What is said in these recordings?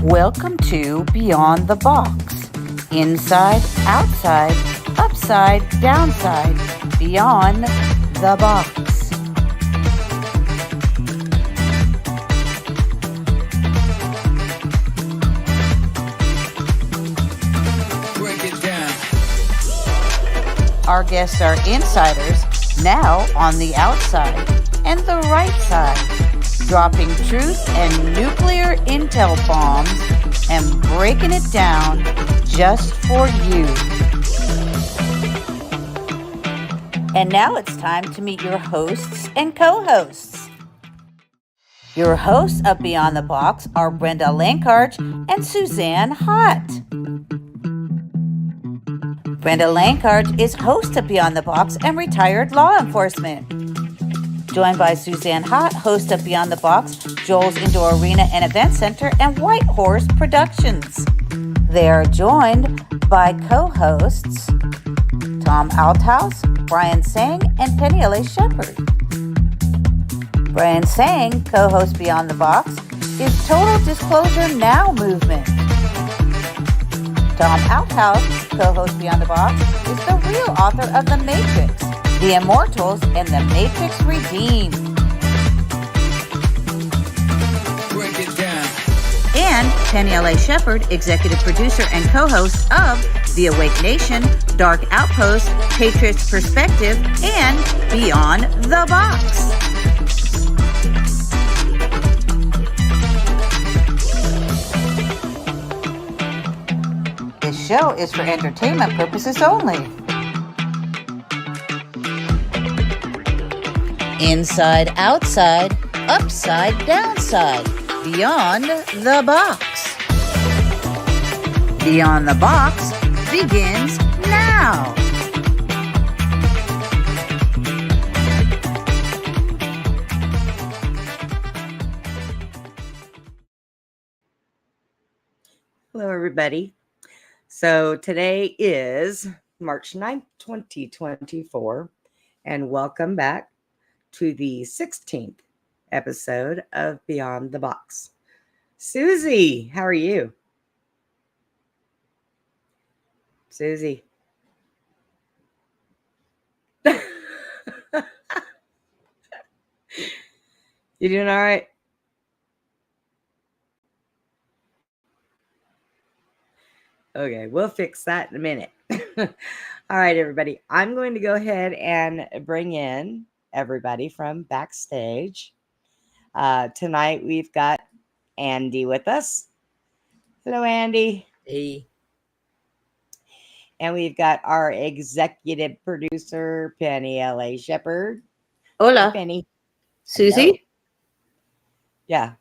Welcome to Beyond the Box. Inside, outside, upside, downside, beyond the box. Break it down. Our guests are insiders, now on the outside and the right side, dropping truth and nuclear intel bombs and breaking it down just for you. And now it's time to meet your hosts and co-hosts. Your hosts of Beyond the Box are Brenda Lankarge and Suzanne Hott. Brenda Lankarge is host of Beyond the Box and retired law enforcement. Joined by Suzanne Hott, host of Beyond the Box, Joel's Indoor Arena and Event Center, and White Horse Productions. They are joined by co-hosts Tom Althouse, Brian Tseng, and Penny L.A. Shepard. Brian Tseng, co-host Beyond the Box, is Total Disclosure Now movement. Tom Althouse, co-host Beyond the Box, is the real author of The Matrix, The Immortals, and The Matrix Redeemed. Break it down. And Penny L.A. Shepard, executive producer and co-host of The Awake Nation, Dark Outpost, Patriots Perspective, and Beyond the Box. This show is for entertainment purposes only. Inside, outside, upside, downside, beyond the box. Beyond the Box begins now. Hello, everybody. So today is March 9th, 2024, and welcome back to the 16th episode of Beyond the Box. Susie, how are you? Susie. You doing all right? Okay, we'll fix that in a minute. All right, everybody. I'm going to go ahead and bring in everybody from backstage. Tonight, we've got Andy with us. Hello, Andy. Hey. And we've got our executive producer, Penny L.A. Shepard. Hola. Penny. Susie? Hello. Yeah.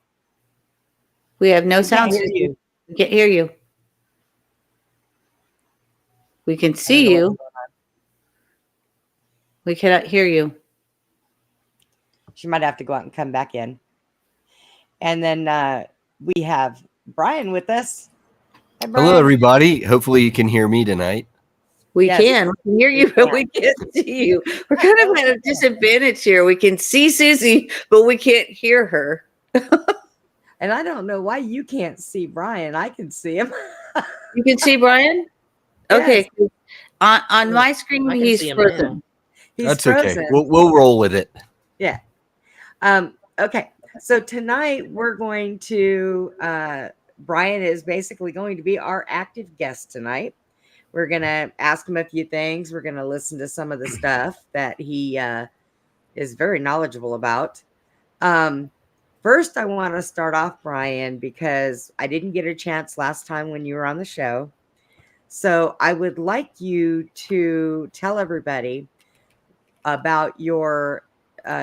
We have no We sound. can't hear you. We can't hear you. We can I don't see know you. what's going on. We cannot hear you. She might have to go out and come back in. And then we have Brian with us. Hi, Brian. Hello, everybody. Hopefully you can hear me tonight. We Yes, can. We can hear you, we but can. we can't see you. We're kind of at a disadvantage here. We can see Susie, but we can't hear her. And I don't know why you can't see Brian. I can see him. You can see Brian? Okay. On my screen, I can he's see him frozen. now. He's That's frozen. okay. We'll roll with it. Yeah. Okay. So tonight we're going to Brian is basically going to be our active guest tonight. We're going to ask him a few things. We're going to listen to some of the stuff that he is very knowledgeable about. First, I want to start off, Brian, because I didn't get a chance last time when you were on the show. So I would like you to tell everybody about your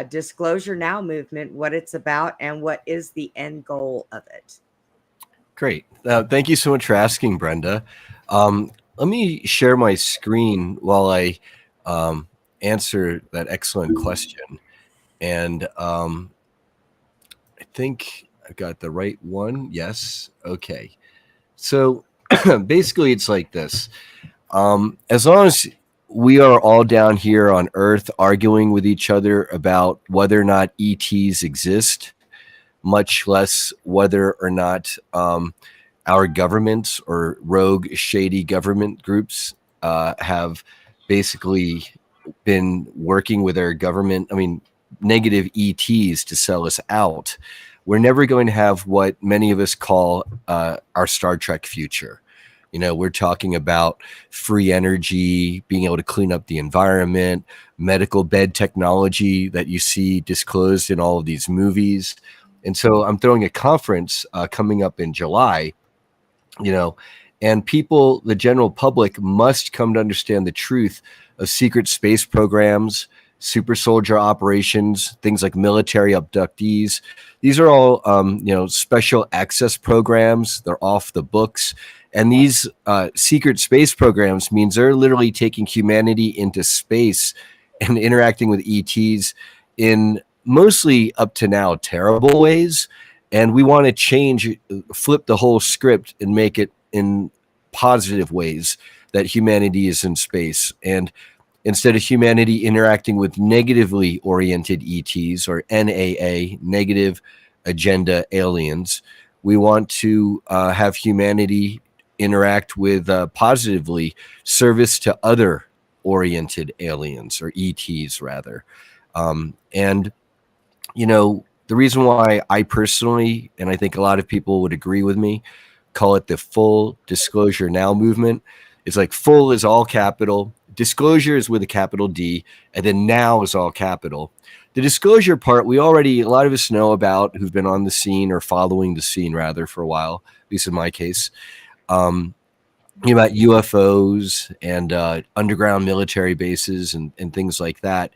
Disclosure Now movement, what it's about, and what is the end goal of it. Great. Thank you so much for asking, Brenda. Let me share my screen while I answer that excellent question. And I think I got the right one. Yes. Okay. So basically, it's like this. As long as we are all down here on Earth arguing with each other about whether or not ETs exist, much less whether or not our governments or rogue, shady government groups have basically been working with our government, negative ETs to sell us out, we're never going to have what many of us call our Star Trek future. We're talking about free energy, being able to clean up the environment, medical bed technology that you see disclosed in all of these movies. And so I'm throwing a conference coming up in July, and people, the general public, must come to understand the truth of secret space programs, super soldier operations, things like military abductees. These are all, special access programs. They're off the books. And these secret space programs means they're literally taking humanity into space and interacting with ETs in mostly up to now terrible ways. And we want to flip the whole script and make it in positive ways that humanity is in space. And instead of humanity interacting with negatively oriented ETs or NAA, negative agenda aliens, we want to have humanity interact with positively service to other oriented aliens, or ETs rather. And the reason why I personally, and I think a lot of people would agree with me, call it the full disclosure now movement. It's like full is all capital, disclosure is with a capital D, and then now is all capital. The disclosure part, a lot of us know about, who've been on the scene or following the scene rather for a while, at least in my case. About UFOs and underground military bases and things like that.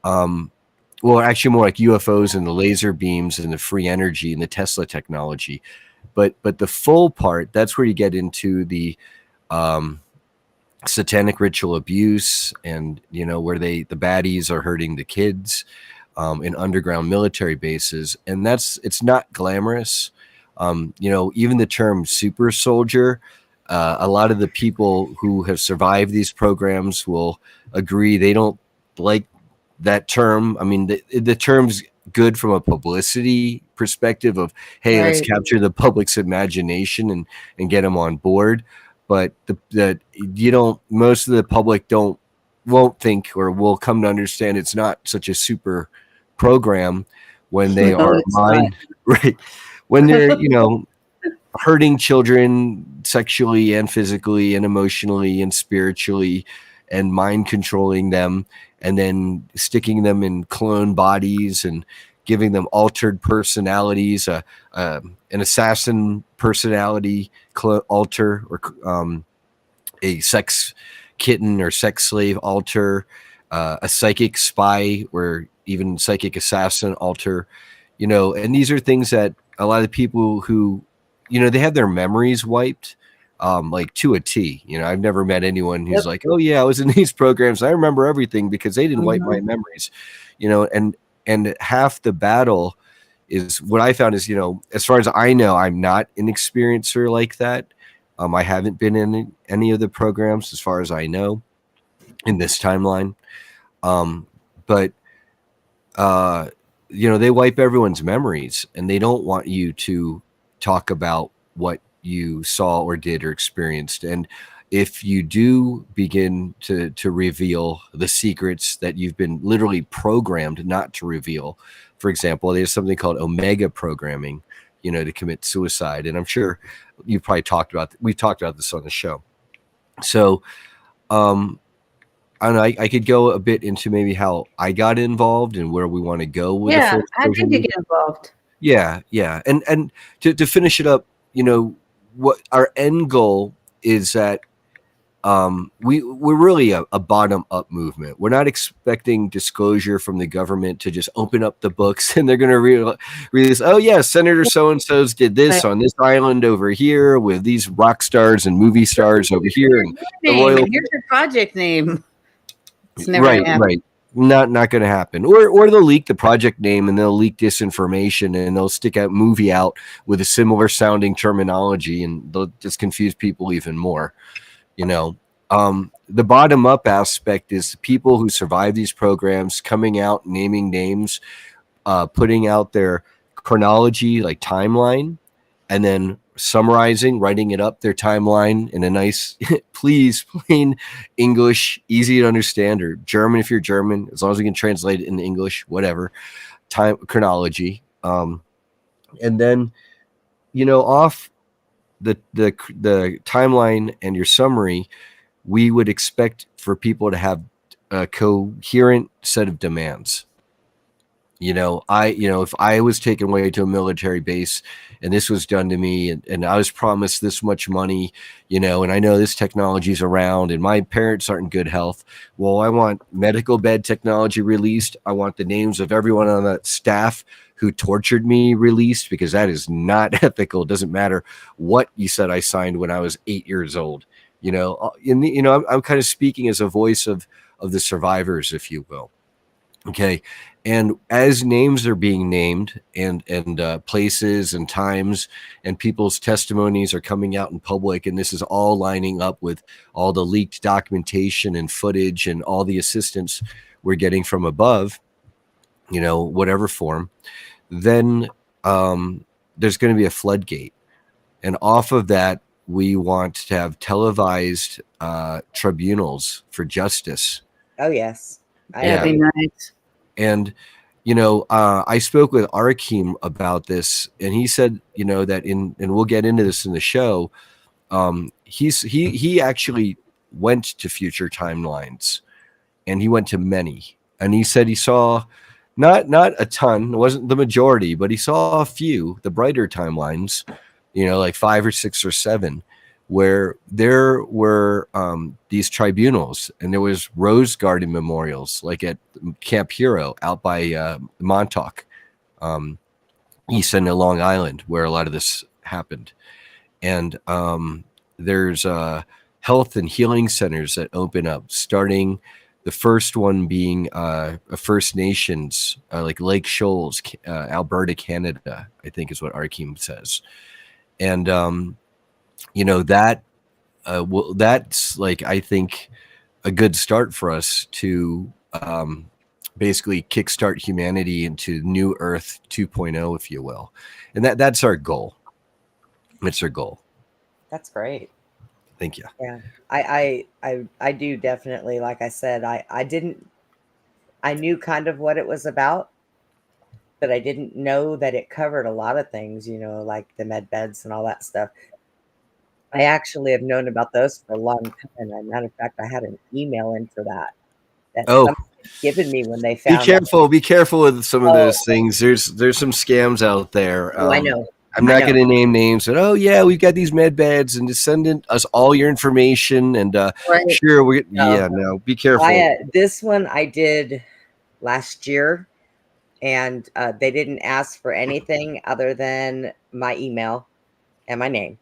Well, actually more like UFOs and the laser beams and the free energy and the Tesla technology. But the full part, that's where you get into the satanic ritual abuse and, where the baddies are hurting the kids in underground military bases. And it's not glamorous. Even the term super soldier, a lot of the people who have survived these programs will agree they don't like that term. The term's good from a publicity perspective of, hey, let's capture the public's imagination and get them on board. But most of the public won't think or will come to understand it's not such a super program when they are right, when they're hurting children sexually and physically and emotionally and spiritually and mind controlling them, and then sticking them in clone bodies and giving them altered personalities, an assassin personality alter, or a sex kitten or sex slave alter, a psychic spy or even psychic assassin alter, and these are things that a lot of people who, they have their memories wiped, like to a T. I've never met anyone who's like, oh yeah, I was in these programs, I remember everything, because they didn't wipe my memories, and half the battle is what I found is, as far as I know, I'm not an experiencer like that. I haven't been in any of the programs as far as I know in this timeline. But they wipe everyone's memories, and they don't want you to talk about what you saw or did or experienced. And if you do begin to reveal the secrets that you've been literally programmed not to reveal, for example, there's something called omega programming, to commit suicide. And I'm sure we've talked about this on the show. So I could go a bit into maybe how I got involved and where we want to go with the full how did you get involved? Yeah. And to finish it up, what our end goal is that we're really a bottom-up movement. We're not expecting disclosure from the government to just open up the books and they're going to realize, oh yeah, Senator so-and-so's did this on this island over here with these rock stars and movie stars over here. And here's your project name. It's never right. Not going to happen. Or they'll leak the project name and they'll leak disinformation and they'll stick a movie out with a similar sounding terminology and they'll just confuse people even more. The bottom up aspect is people who survive these programs coming out, naming names, putting out their chronology, like timeline, and then summarizing, writing it up, their timeline in a nice, please, plain English, easy to understand, or German if you're German, as long as we can translate it in English, whatever, time chronology. And then, off the timeline and your summary, we would expect for people to have a coherent set of demands. If I was taken away to a military base and this was done to me, and I was promised this much money, and I know this technology is around and my parents aren't in good health. Well, I want medical bed technology released. I want the names of everyone on that staff who tortured me released, because that is not ethical. It doesn't matter what you said I signed when I was 8 years old. I'm kind of speaking as a voice of the survivors, if you will. Okay. And as names are being named and places and times and people's testimonies are coming out in public, and this is all lining up with all the leaked documentation and footage and all the assistance we're getting from above, whatever form, then there's going to be a floodgate. And off of that, we want to have televised tribunals for justice. Oh, yes. That'd be nice. And, I spoke with Arkeem about this, and he said, that and we'll get into this in the show. He actually went to future timelines, and he went to many, and he said he saw not a ton, it wasn't the majority, but he saw a few, the brighter timelines, like 5 or 6 or 7, where there were these tribunals, and there was rose garden memorials, like at Camp Hero out by Montauk, east end of Long Island, where a lot of this happened. And there's health and healing centers that open up, starting the first one being a First Nations, like Lake Shoals, Alberta, Canada, I think is what Arkeem says. And that's like, I think, a good start for us to basically kickstart humanity into New Earth 2.0, if you will. And that's our goal. It's our goal. That's great. Thank you. Yeah, I do definitely. Like I said, I knew kind of what it was about, but I didn't know that it covered a lot of things, like the med beds and all that stuff. I actually have known about those for a long time. As a matter of fact, I had an email in for that somebody had given me when they found. Be careful with some of those things. There's some scams out there. I know. I'm not going to name names, but we've got these med beds, and just send in us all your information. And sure, be careful. This one I did last year, and they didn't ask for anything other than my email and my name.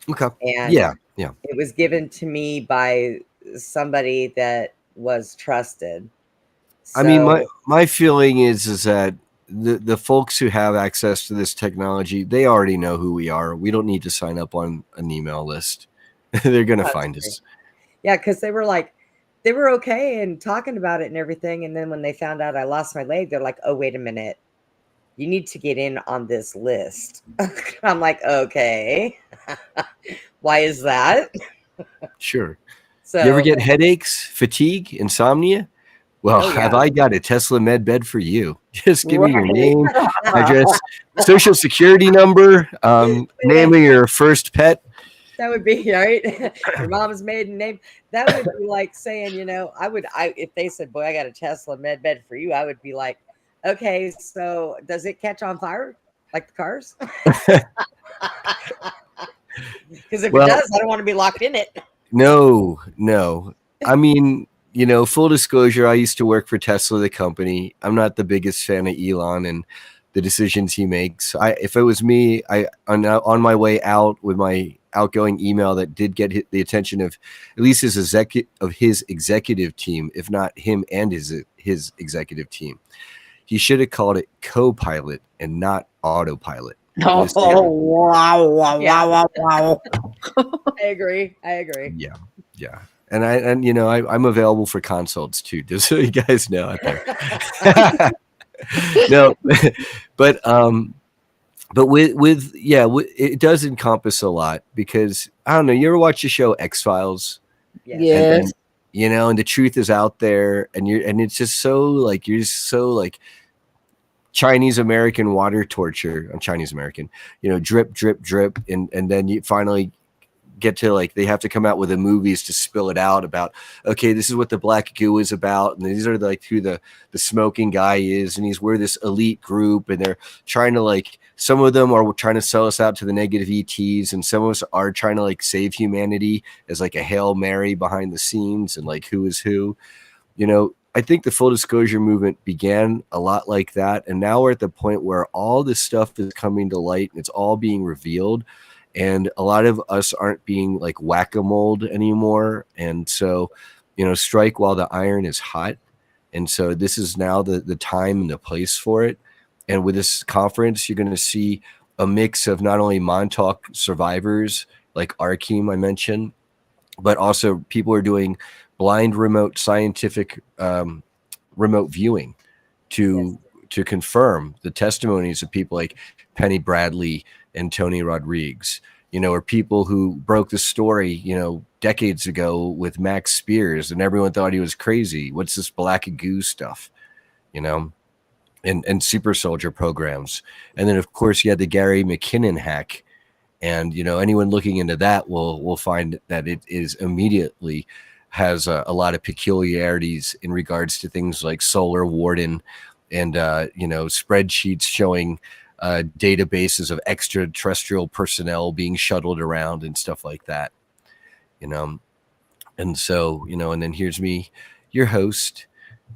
Okay. And it was given to me by somebody that was trusted. So, I mean, my feeling is that the folks who have access to this technology, they already know who we are. We don't need to sign up on an email list. They're going to find us. Yeah, because they were okay and talking about it and everything. And then when they found out I lost my leg, they're like, oh, wait a minute. You need to get in on this list. I'm like, okay. Why is that? Sure. So, you ever get headaches, fatigue, insomnia? Well, have I got a Tesla med bed for you? Just give me your name, address, social security number, name of your first pet. That would be right. Your mom's maiden name. That would be like saying, if they said, boy, I got a Tesla med bed for you, I would be like, okay, so does it catch on fire like the cars? Because if it does, I don't want to be locked in it. No. I mean, full disclosure, I used to work for Tesla, the company. I'm not the biggest fan of Elon and the decisions he makes. If it was me, on my way out with my outgoing email that did get the attention of at least his executive team, if not him and his executive team. He should have called it co-pilot and not autopilot. Wow. I agree. Yeah. And I'm available for consults too, just so you guys know out there. No, but but it does encompass a lot because I don't know. You ever watch the show X Files? Yes. Yes. And the truth is out there, and it's just so like you're just so like Chinese American water torture on Chinese American, drip, drip, drip, and then you finally get to like they have to come out with the movies to spill it out about okay, this is what the black goo is about, and these are like who the smoking guy is, and we're this elite group, and they're trying to like some of them are trying to sell us out to the negative ETs, and some of us are trying to like save humanity as like a Hail Mary behind the scenes, and like who is who. I think the full disclosure movement began a lot like that. And now we're at the point where all this stuff is coming to light and it's all being revealed. And a lot of us aren't being like whack-a-mole anymore. And so, strike while the iron is hot. And so this is now the time and the place for it. And with this conference, you're going to see a mix of not only Montauk survivors like Arkeem I mentioned, but also people are doing blind remote scientific remote viewing to confirm the testimonies of people like Penny Bradley and Tony Rodriguez, or people who broke the story, decades ago with Max Spears, and everyone thought he was crazy. What's this black goo stuff, and super soldier programs. And then of course you had the Gary McKinnon hack. And anyone looking into that will find that it is immediately has a lot of peculiarities in regards to things like Solar Warden and spreadsheets showing databases of extraterrestrial personnel being shuttled around and stuff like that. And so and then here's me, your host,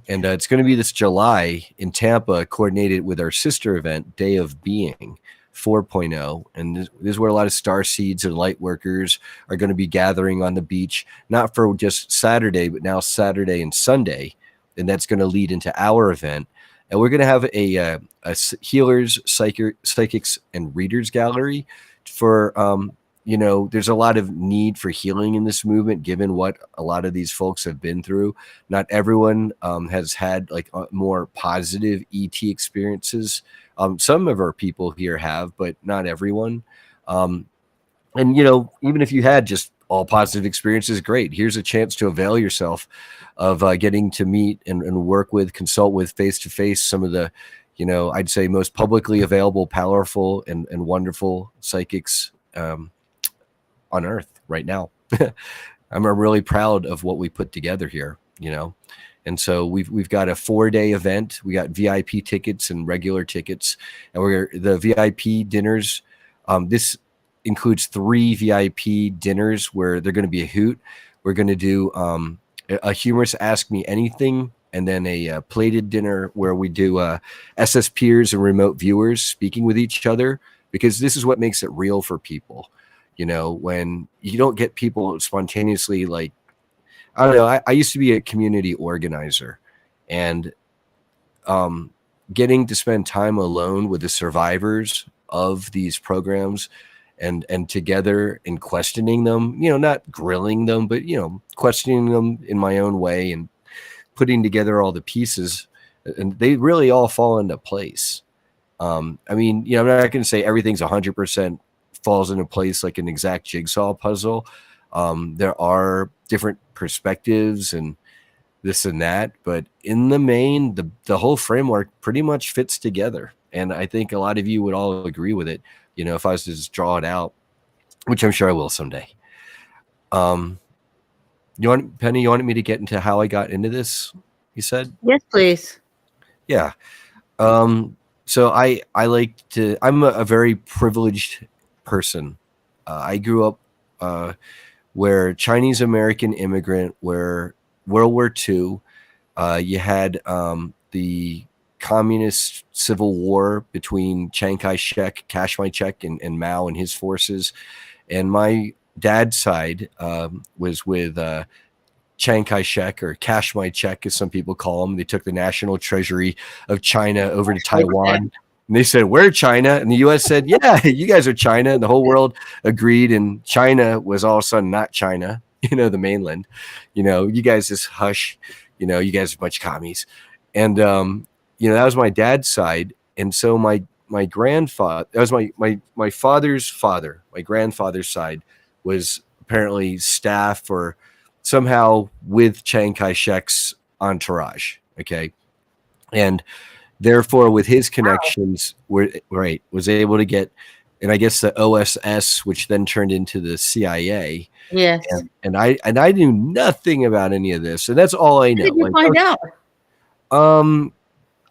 and it's going to be this July in Tampa, coordinated with our sister event, Day of Being 4.0, and this is where a lot of star seeds and light workers are going to be gathering on the beach, not for just Saturday, but now Saturday and Sunday, and that's going to lead into our event. And we're going to have a healers, psychics, and readers gallery for there's a lot of need for healing in this movement, given what a lot of these folks have been through. Not everyone has had like more positive ET experiences. Some of our people here have, but not everyone. And even if you had just all positive experiences, great. Here's a chance to avail yourself of getting to meet and work with, consult with face to face some of the, I'd say most publicly available, powerful and wonderful psychics on Earth right now. I'm really proud of what we put together here, And so we've got a 4-day event. We got VIP tickets and regular tickets, and the VIP dinners. This includes 3 VIP dinners where they're going to be a hoot. We're going to do a humorous Ask Me Anything, and then a plated dinner where we do SS peers and remote viewers speaking with each other, because this is what makes it real for people. When you don't get people spontaneously like, I don't know. I used to be a community organizer, and getting to spend time alone with the survivors of these programs and together and questioning them, not grilling them, but, questioning them in my own way and putting together all the pieces, and they really all fall into place. I'm not going to say everything's 100% falls into place like an exact jigsaw puzzle. There are different perspectives and this and that, but in the main, the whole framework pretty much fits together. And I think a lot of you would all agree with it, if I was to just draw it out, which I'm sure I will someday. Penny, you wanted me to get into how I got into this, you said? Yes, please. Yeah. So I'm a very privileged person. I grew up where Chinese American immigrant, where World War II, you had the communist civil war between Chiang Kai-shek, Cash My Check, and Mao and his forces. And my dad's side was with Chiang Kai-shek, or Cash My Check, as some people call him. They took the national treasury of China over to Taiwan. And they said, we're China. And the U.S. said, yeah, you guys are China. And the whole world agreed. And China was all of a sudden not China, the mainland. You guys just hush. You guys are a bunch of commies. And, that was my dad's side. And so my my grandfather, that was my father's father, my grandfather's side, was apparently staff or somehow with Chiang Kai-shek's entourage. Okay. And therefore, with his connections, was able to get, and I guess the OSS, which then turned into the CIA. Yes. And I knew nothing about any of this, and that's all I How know. did you find out?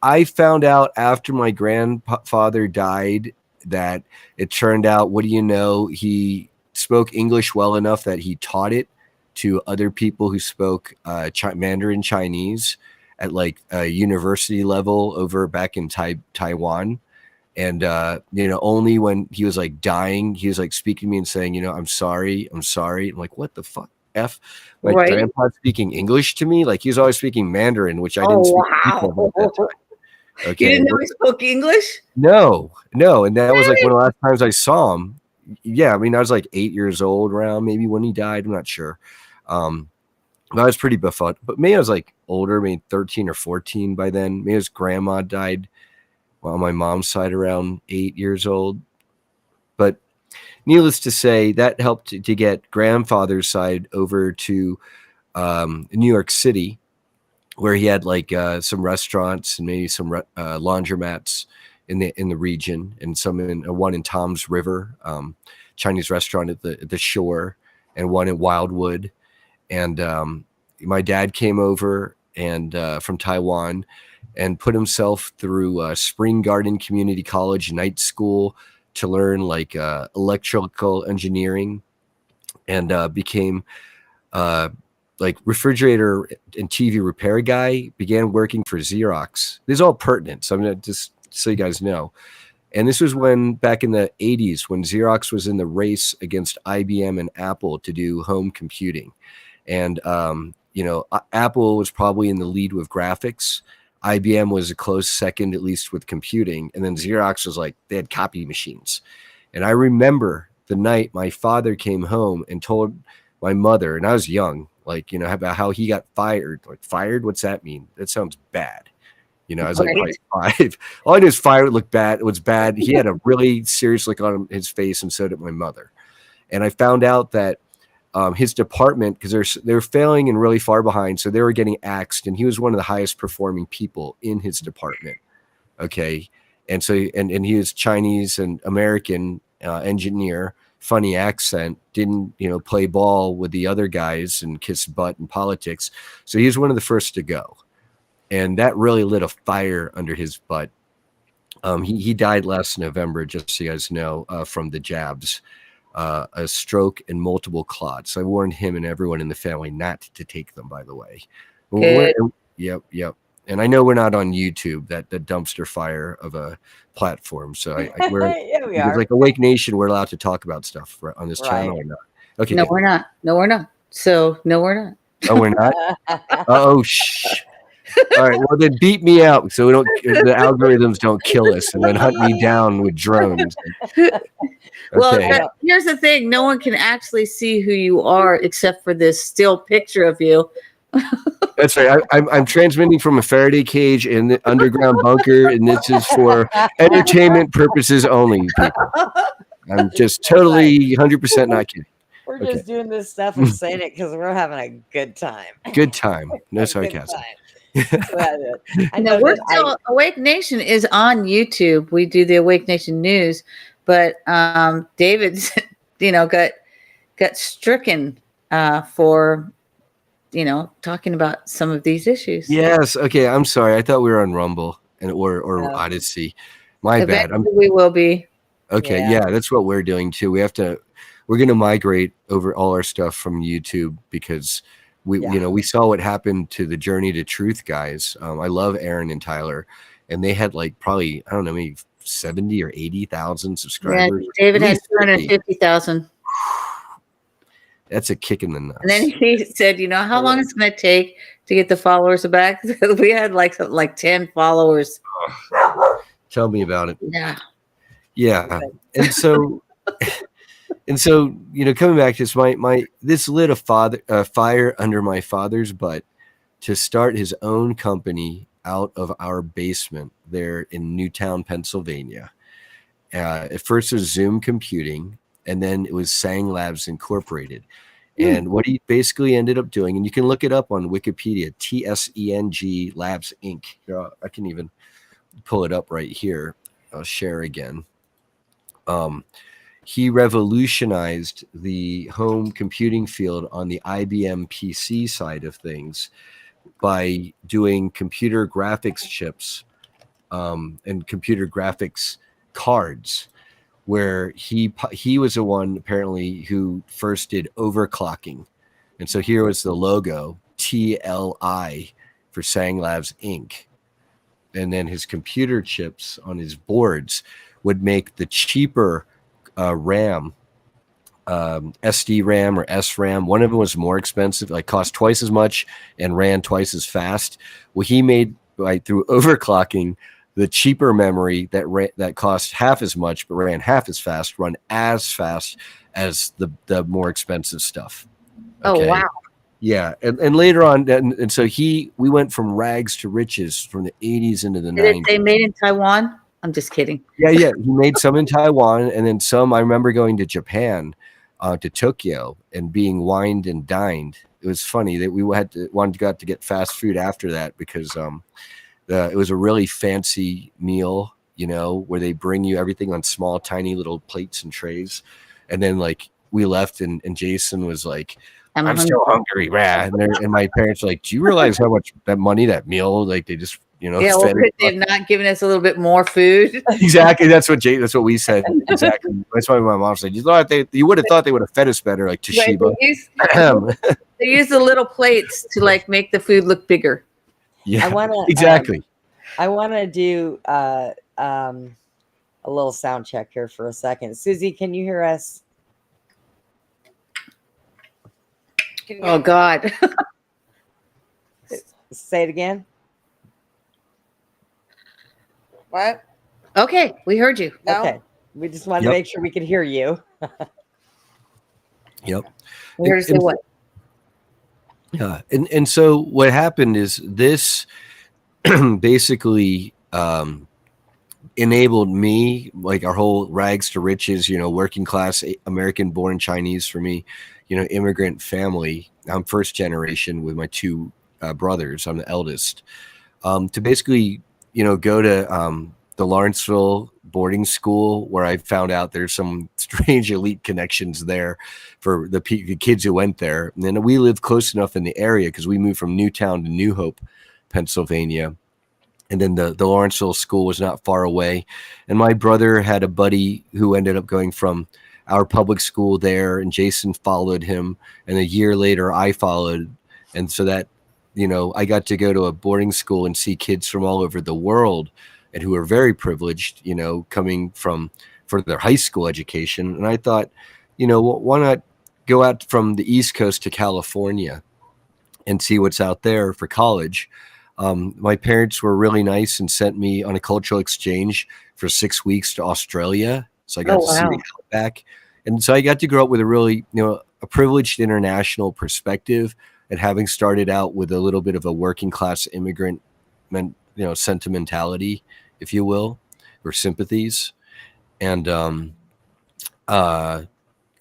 I found out after my grandfather died that it turned out, what do you know, he spoke English well enough that he taught it to other people who spoke Mandarin Chinese at like a university level over back in Taiwan. And, only when he was like dying, he was like speaking to me and saying, I'm sorry. I'm like, what the fuck? My Right. grandpa speaking English to me? Like, he was always speaking Mandarin, which I Oh, didn't speak wow. at that time. You Okay. didn't know he spoke English? No. And that was like one of the last times I saw him. Yeah. I mean, I was like 8 years old around maybe when he died. I'm not sure. But I was pretty befuddled. But maybe I was like older, maybe 13 or 14 by then. Maybe his grandma died on my mom's side around 8 years old. But needless to say, that helped to get grandfather's side over to New York City, where he had like some restaurants and maybe some laundromats in the region, and some in one in Tom's River, Chinese restaurant at the shore, and one in Wildwood. And my dad came over and from Taiwan and put himself through Spring Garden Community College night school to learn like electrical engineering, and became like refrigerator and TV repair guy, began working for Xerox. This is all pertinent, so I'm going to just so you guys know. And this was when back in the 80s when Xerox was in the race against IBM and Apple to do home computing. And, Apple was probably in the lead with graphics. IBM was a close second, at least with computing. And then Xerox was like, they had copy machines. And I remember the night my father came home and told my mother, and I was young, like, about how he got fired. Like, fired? What's that mean? That sounds bad. I was like probably 5. All I knew is fired looked bad. It was bad. He had a really serious look on his face, and so did my mother. And I found out that his department, because they're failing and really far behind, so they were getting axed, and he was one of the highest performing people in his department. Okay, and so and he was Chinese and American engineer, funny accent, didn't play ball with the other guys and kiss butt in politics, so he was one of the first to go, and that really lit a fire under his butt. He died last November, just so you guys know, from the jabs. A stroke and multiple clots. I warned him and everyone in the family not to take them, by the way. Yep. And I know we're not on YouTube, that the dumpster fire of a platform. So we're Yeah, we are. like Awake Nation, we're allowed to talk about stuff on this channel or not. Okay. No, we're not. No, we're not. So, no, we're not. Oh, we're not? Oh, shh. All right. Well, then beat me out so the algorithms don't kill us and then hunt me down with drones. Well, Okay. here's the thing. No one can actually see who you are except for this still picture of you. That's right. I'm transmitting from a Faraday cage in the underground bunker, and this is for entertainment purposes only, people. I'm just totally 100% not kidding. We're just doing this stuff and saying it because we're having a good time. Good time. No sarcasm. No, we're still Awake Nation is on YouTube. We do the Awake Nation news, but David, got stricken for talking about some of these issues. Yes. Okay. I'm sorry. I thought we were on Rumble or Odyssey. My bad. We will be. Okay. Yeah, that's what we're doing too. We're going to migrate over all our stuff from YouTube because we saw what happened to the Journey to Truth guys. I love Aaron and Tyler, and they had like probably, I don't know, maybe 70 or 80,000 subscribers. Yeah, David had 250,000. That's a kick in the nuts. And then he said, how long it's going to take to get the followers back? We had like 10 followers. Tell me about it. Yeah. And so coming back to this, this lit a fire under my father's butt to start his own company out of our basement there in Newtown, Pennsylvania. At first it was Zoom Computing, and then it was TSENG Labs Incorporated. And what he basically ended up doing, and you can look it up on Wikipedia, TSENG Labs Inc. Here, I can even pull it up right here. I'll share again. He revolutionized the home computing field on the IBM PC side of things by doing computer graphics chips and computer graphics cards, where he was the one apparently who first did overclocking. And so here was the logo, TLI, for TSENG Labs Inc. And then his computer chips on his boards would make the cheaper RAM, SD RAM or SRAM. One of them was more expensive, like cost twice as much and ran twice as fast. Well, he made, like, through overclocking, the cheaper memory that cost half as much but ran half as fast, run as fast as the more expensive stuff. Okay? Oh, wow. Yeah, and later on, and so we went from rags to riches from the 80s into the 90s. They made in Taiwan? I'm just kidding. Yeah. He made some in Taiwan, and then some. I remember going to Japan, to Tokyo, and being wined and dined. It was funny that we got to get fast food after that because it was a really fancy meal, where they bring you everything on small, tiny little plates and trays, and then like we left, and Jason was like, I'm still hungry, and my parents were like, do you realize how much that money, that meal, like they just, could they have not given us a little bit more food? Exactly. That's what we said. Exactly. That's why my mom said, you would have thought they would have fed us better, like Toshiba. Right, they use the little plates to like make the food look bigger. Yeah, exactly. I want to do a little sound check here for a second. Susie, can you hear us? Oh God. Say it again. What? Okay, we heard you. No? Okay. We just wanted to make sure we could hear you. Yep. We heard you say what? Yeah. And so what happened is this basically enabled me, like our whole rags to riches, working class American born Chinese for me, immigrant family. I'm first generation with my two brothers. I'm the eldest. To basically, go to the Lawrenceville boarding school, where I found out there's some strange elite connections there for the kids who went there. And then we lived close enough in the area because we moved from Newtown to New Hope, Pennsylvania. And then the Lawrenceville school was not far away. And my brother had a buddy who ended up going from our public school there, and Jason followed him. And a year later, I followed. And so that, I got to go to a boarding school and see kids from all over the world and who are very privileged, coming for their high school education. And I thought, why not go out from the East Coast to California and see what's out there for college? My parents were really nice and sent me on a cultural exchange for 6 weeks to Australia. So I got to see the outback. And so I got to grow up with a really, a privileged international perspective, and having started out with a little bit of a working class immigrant, sentimentality, if you will, or sympathies. And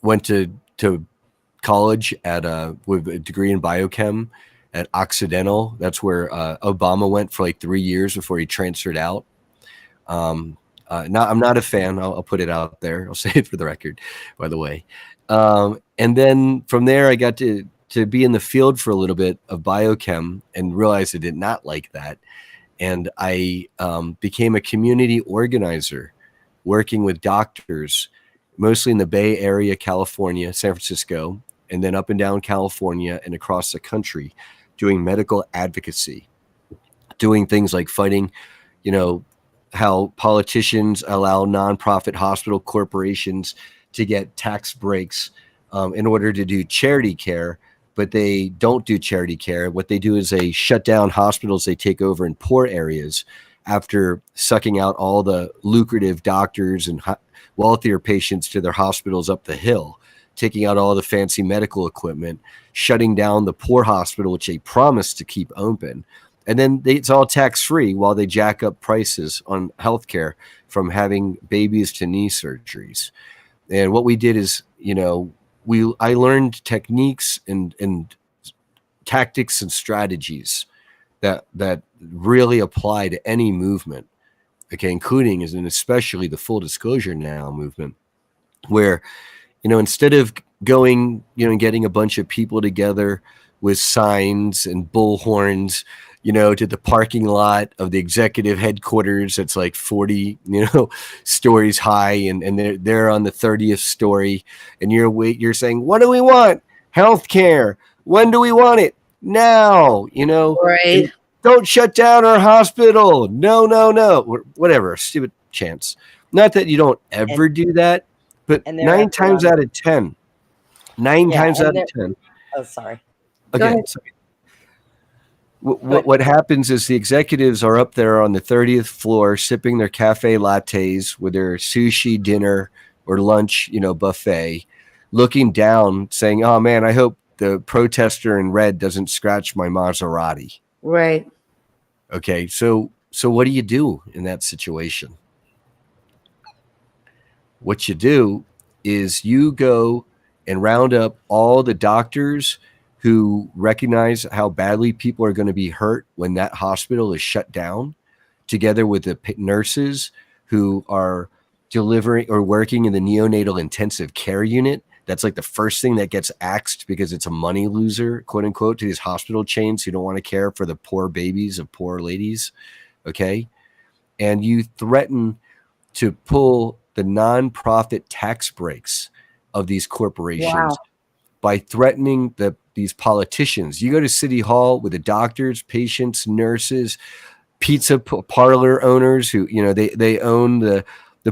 went to college with a degree in biochem at Occidental. That's where Obama went for like 3 years before he transferred out. I'm not a fan. I'll put it out there. I'll say it for the record, by the way. And then from there, I got to be in the field for a little bit of biochem and realized I did not like that. And I became a community organizer, working with doctors, mostly in the Bay Area, California, San Francisco, and then up and down California and across the country, doing medical advocacy, doing things like fighting, how politicians allow nonprofit hospital corporations to get tax breaks in order to do charity care, but they don't do charity care. What they do is they shut down hospitals they take over in poor areas after sucking out all the lucrative doctors and wealthier patients to their hospitals up the hill, taking out all the fancy medical equipment, shutting down the poor hospital, which they promised to keep open, And then it's all tax free while they jack up prices on healthcare from having babies to knee surgeries. And what we did is, I learned techniques and tactics and strategies that really apply to any movement. Okay, including and especially the full disclosure now movement, where instead of going and getting a bunch of people together with signs and bullhorns, to the parking lot of the executive headquarters that's like 40 stories high, and they're on the 30th story, and you're saying, what do we want? Healthcare. When do we want it? Now. Right. Don't shut down our hospital. No, whatever, stupid chants. Not that you don't ever do that, but 9 times out of 10, Oh, sorry. Again, what happens is the executives are up there on the 30th floor sipping their cafe lattes with their sushi dinner or lunch, buffet, looking down saying, oh man, I hope the protester in red doesn't scratch my Maserati. Right. Okay. So what do you do in that situation? What you do is you go and round up all the doctors who recognize how badly people are going to be hurt when that hospital is shut down, together with the nurses who are delivering or working in the neonatal intensive care unit. That's like the first thing that gets axed because it's a money loser, quote unquote, to these hospital chains who don't want to care for the poor babies of poor ladies. Okay. And you threaten to pull the nonprofit tax breaks of these corporations by threatening these politicians. You go to City Hall with the doctors, patients, nurses, pizza parlor owners who, they own the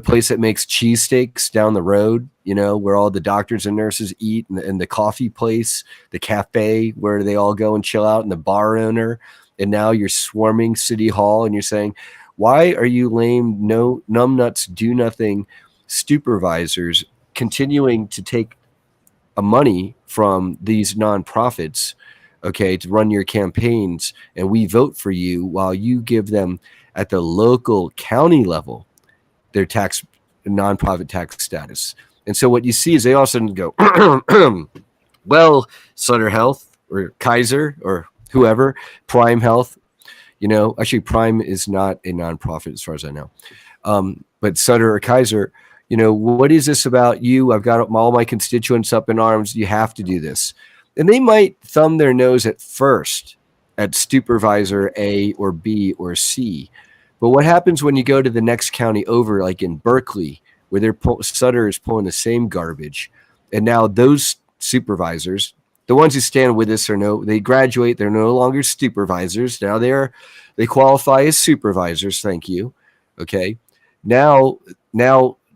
place that makes cheesesteaks down the road, where all the doctors and nurses eat, and the coffee place, the cafe where they all go and chill out, and the bar owner. And now you're swarming City Hall and you're saying, why are you lame, no numbnuts, do nothing supervisors continuing to take money from these nonprofits, okay, to run your campaigns, and we vote for you while you give them at the local county level their nonprofit tax status. And so what you see is they all of a sudden go, well, Sutter Health or Kaiser or whoever, Prime Health, actually Prime is not a nonprofit as far as I know. But Sutter or Kaiser, what is this about you? I've got all my constituents up in arms. You have to do this. And they might thumb their nose at first at supervisor A or B or C. But what happens when you go to the next county over, like in Berkeley, where Sutter is pulling the same garbage? And now those supervisors, the ones who stand with us they graduate. They're no longer supervisors. Now they qualify as supervisors. Thank you. Okay. Now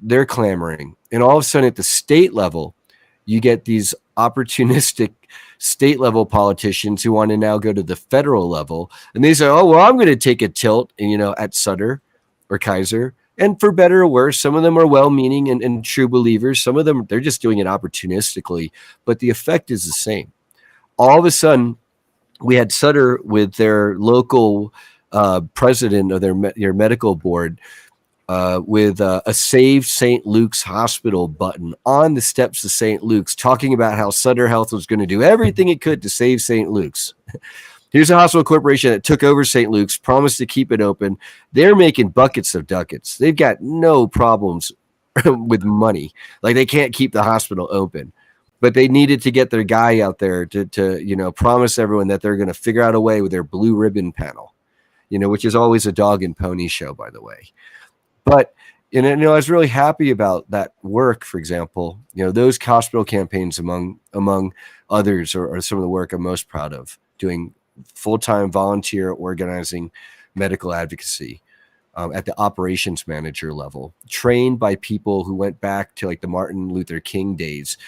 they're clamoring. And all of a sudden at the state level, you get these opportunistic state level politicians who want to now go to the federal level. And they say, oh, well, I'm going to take a tilt, at Sutter or Kaiser. And for better or worse, some of them are well-meaning and true believers. Some of them, they're just doing it opportunistically, but the effect is the same. All of a sudden, we had Sutter with their local president of their medical board with a Save St. Luke's Hospital button on the steps of St. Luke's, talking about how Sutter Health was going to do everything it could to save St. Luke's. Here's a hospital corporation that took over St. Luke's, promised to keep it open. They're making buckets of ducats. They've got no problems with money. Like, they can't keep the hospital open. But they needed to get their guy out there to promise everyone that they're going to figure out a way with their blue ribbon panel, which is always a dog and pony show, by the way. But, I was really happy about that work, for example. Those hospital campaigns, among others, are some of the work I'm most proud of, doing full-time volunteer organizing medical advocacy at the operations manager level, trained by people who went back to like the Martin Luther King days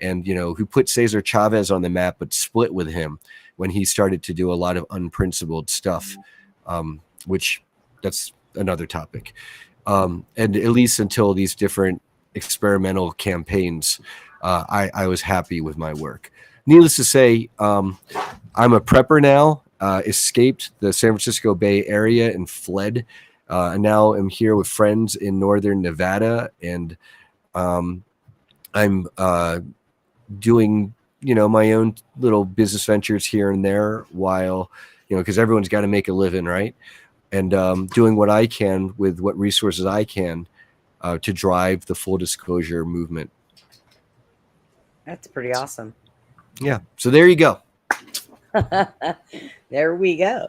and, who put Cesar Chavez on the map, but split with him when he started to do a lot of unprincipled stuff, which that's another topic. And at least until these different experimental campaigns, I was happy with my work. Needless to say, I'm a prepper now. escaped the San Francisco Bay Area and fled. And now I'm here with friends in northern Nevada, and I'm doing my own little business ventures here and there, while because everyone's got to make a living, right? And doing what I can with what resources I can to drive the full disclosure movement. That's pretty awesome. Yeah. So there you go. There we go.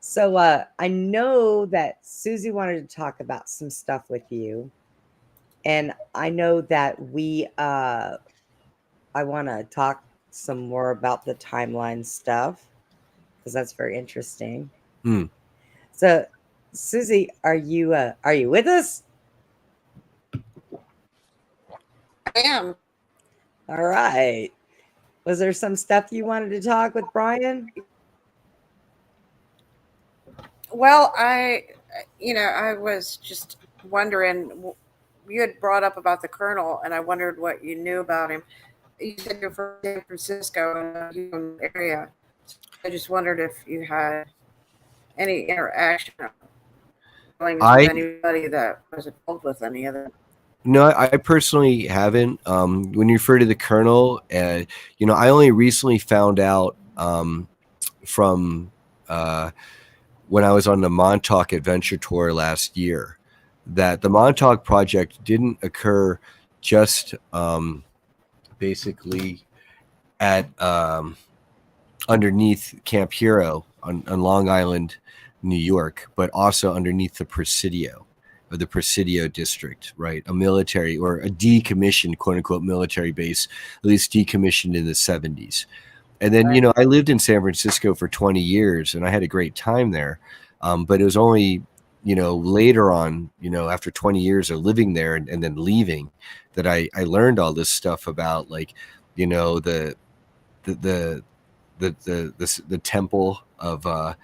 So I know that Susie wanted to talk about some stuff with you. And I know that I want to talk some more about the timeline stuff, because that's very interesting. So Susie, are you with us? I am. All right. Was there some stuff you wanted to talk with Brian? Well, I was just wondering, you had brought up about the Colonel, and I wondered what you knew about him. You said you're from San Francisco and you're the area. I just wondered if you had any interaction with anybody that was involved with any of that. No, I personally haven't. When you refer to the Colonel, I only recently found out from when I was on the Montauk Adventure Tour last year that the Montauk Project didn't occur just basically at underneath Camp Hero on Long Island, New York, but also underneath the Presidio. Of the Presidio district, right? A military or a decommissioned, quote unquote, military base, at least decommissioned in the 70s. And then, I lived in San Francisco for 20 years and I had a great time there. But it was only, later on, after 20 years of living there and then leaving, that I learned all this stuff about, like, the temple of,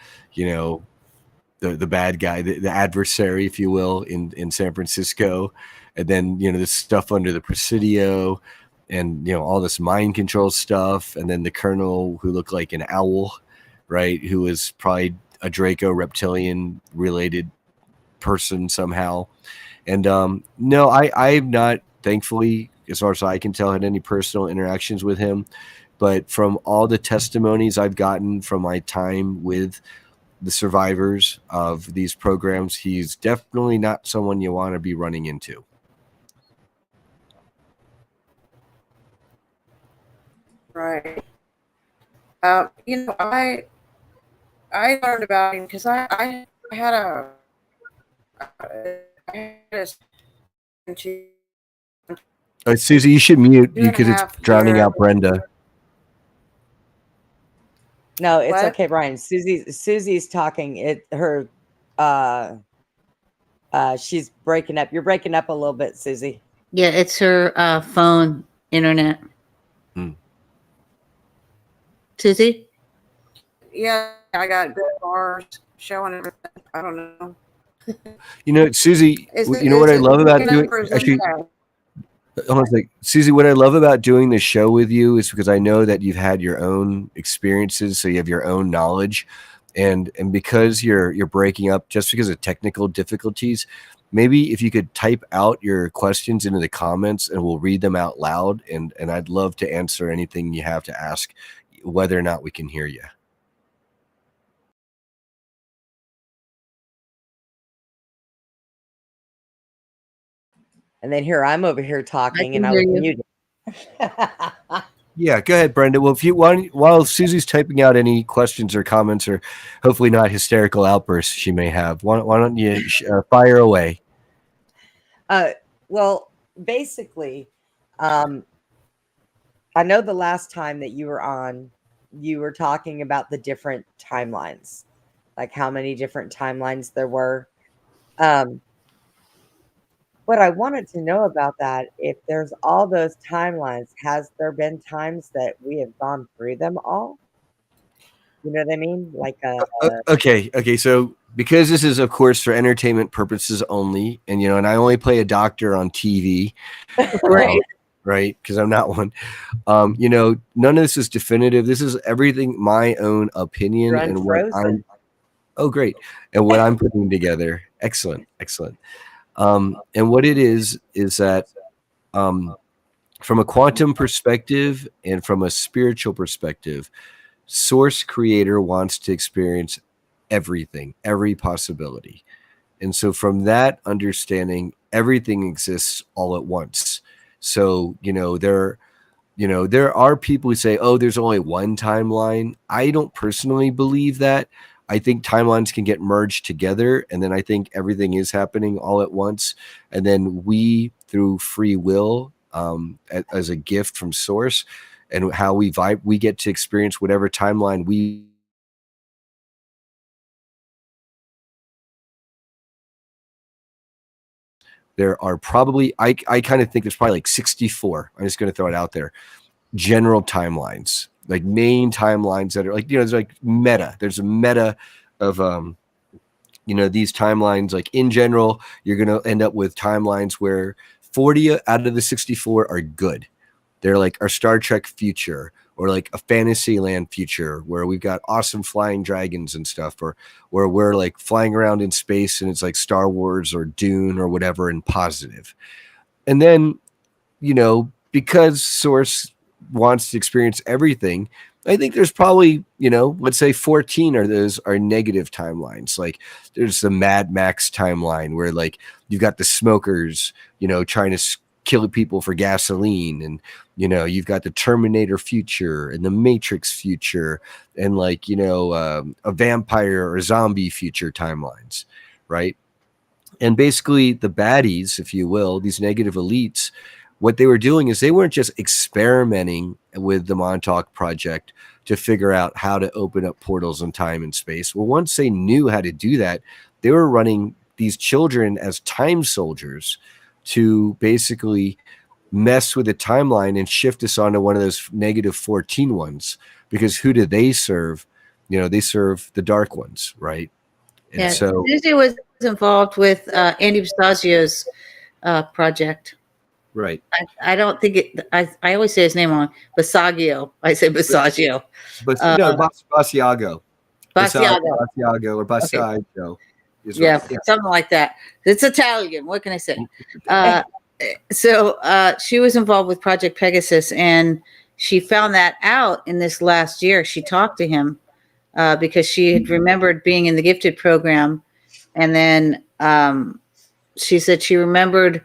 the bad guy, the adversary, if you will, in San Francisco. And then, this stuff under the Presidio and, all this mind control stuff. And then the Colonel, who looked like an owl, right? Who was probably a Draco reptilian related person somehow. And no, I've not, thankfully, as far as I can tell, had any personal interactions with him. But from all the testimonies I've gotten from my time with the survivors of these programs, he's definitely not someone you want to be running into. Right. I learned about him because I had a Susie, you should mute because it's drowning out Brenda. No, it's okay, Brian. Susie's talking. She's breaking up. You're breaking up a little bit, Susie. Yeah, it's her phone internet. Susie? Yeah, I got good bars showing everything. I don't know. Susie, what I love about doing, actually, almost like, Susie, what I love about doing this show with you is because I know that you've had your own experiences, so you have your own knowledge, and because you're breaking up just because of technical difficulties, maybe if you could type out your questions into the comments and we'll read them out loud, and I'd love to answer anything you have to ask, whether or not we can hear you. And then I'm over here talking, and I was muted. Yeah, go ahead, Brenda. Well, while Susie's typing out any questions or comments, or hopefully not hysterical outbursts she may have, why don't you fire away? Well, basically, I know the last time that you were on, you were talking about the different timelines, like how many different timelines there were. What I wanted to know about that, if there's all those timelines, has there been times that we have gone through them all? You know what I mean? Like okay. So because this is, of course, for entertainment purposes only, and I only play a doctor on TV, Right. right? Because I'm not one. None of this is definitive. This is everything my own opinion Run and what frozen. oh, great. And what I'm putting together. Excellent. Excellent. And what it is that um, from a quantum perspective and from a spiritual perspective, Source Creator wants to experience everything, every possibility. And so from that understanding, everything exists all at once. So, there are people who say, oh, there's only one timeline. I don't personally believe that. I think timelines can get merged together. And then I think everything is happening all at once. And then we, through free will, as a gift from Source and how we vibe, we get to experience whatever timeline we. There are probably, I kind of think there's probably like 64. I'm just going to throw it out there. General timelines, like main timelines that are like, there's like meta. There's a meta of, these timelines. Like in general, you're going to end up with timelines where 40 out of the 64 are good. They're like our Star Trek future, or like a Fantasyland future where we've got awesome flying dragons and stuff, or where we're like flying around in space and it's like Star Wars or Dune or whatever and positive. And then, because Source wants to experience everything, I think there's probably, let's say 14 are those are negative timelines. Like there's the Mad Max timeline where like you've got the smokers, trying to kill people for gasoline, and you've got the Terminator future and the Matrix future, and like a vampire or zombie future timelines, right? And basically the baddies, if you will, these negative elites, what they were doing is they weren't just experimenting with the Montauk Project to figure out how to open up portals in time and space. Well, once they knew how to do that, they were running these children as time soldiers to basically mess with the timeline and shift us onto one of those negative 14 ones. Because who do they serve? They serve the dark ones, right? And Yeah, so Disney was involved with Andy Basiago's project. right. I don't think it. I always say his name wrong. Basagio. I say Basagio. But no, Basiago. Basiago. Basiago or Okay. Basiago. Yeah, Right. Yeah. something like that. It's Italian. What can I say? So she was involved with Project Pegasus, and she found that out in this last year. She talked to him because she had remembered being in the gifted program, and then she said she remembered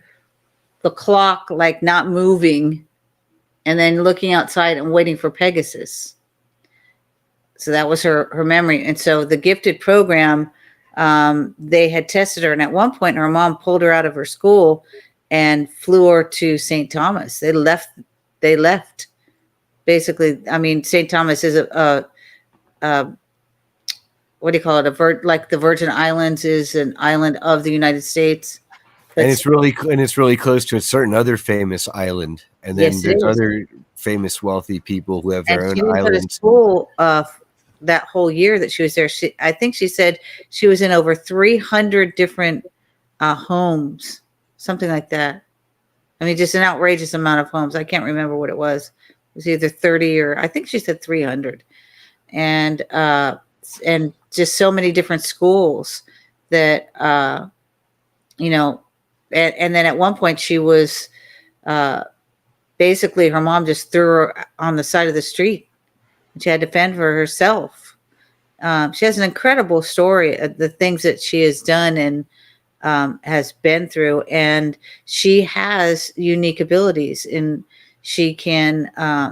the clock like not moving, and then looking outside and waiting for Pegasus. So that was her memory. And so the gifted program, they had tested her, and at one point her mom pulled her out of her school and flew her to St. Thomas. They left basically. I mean, St. Thomas is a what do you call it? Like the Virgin Islands is an island of the United States. And it's really close to a certain other famous island. And then Yes, there's other famous wealthy people who have their and own she didn't go to islands. school that whole year that she was there. I think she said she was in over 300 different homes, something like that. I mean, just an outrageous amount of homes. I can't remember what it was. It was either 30 or I think she said 300, and just so many different schools that and then at one point she was basically her mom just threw her on the side of the street. She had to fend for herself. She has an incredible story of the things that she has done and has been through, and she has unique abilities, and she can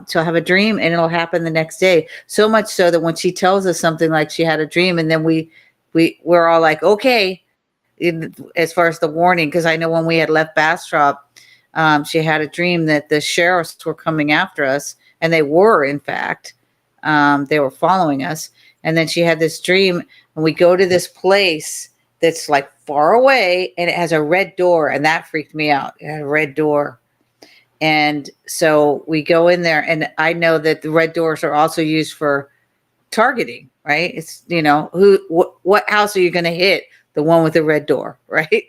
she'll have a dream and it'll happen the next day. So much so that when she tells us something like she had a dream, and then we're all like, okay, as far as the warning, because I know when we had left Bastrop, she had a dream that the sheriffs were coming after us, and they were, in fact. They were following us. And then she had this dream, and we go to this place that's like far away, and it has a red door, and that freaked me out. It had a red door. And so we go in there, and I know that the red doors are also used for targeting, right? It's, what house are you going to hit? The one with the red door, right?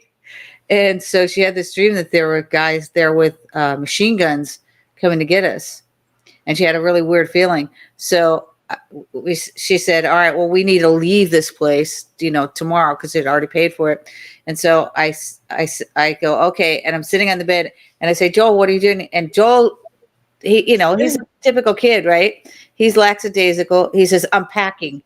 And so she had this dream that there were guys there with machine guns, coming to get us. And she had a really weird feeling. So she said, all right, well, we need to leave this place, tomorrow, because they'd already paid for it. And so I go, okay. And I'm sitting on the bed and I say, Joel, what are you doing? And Joel, he's a typical kid, right? He's lackadaisical. He says, I'm packing.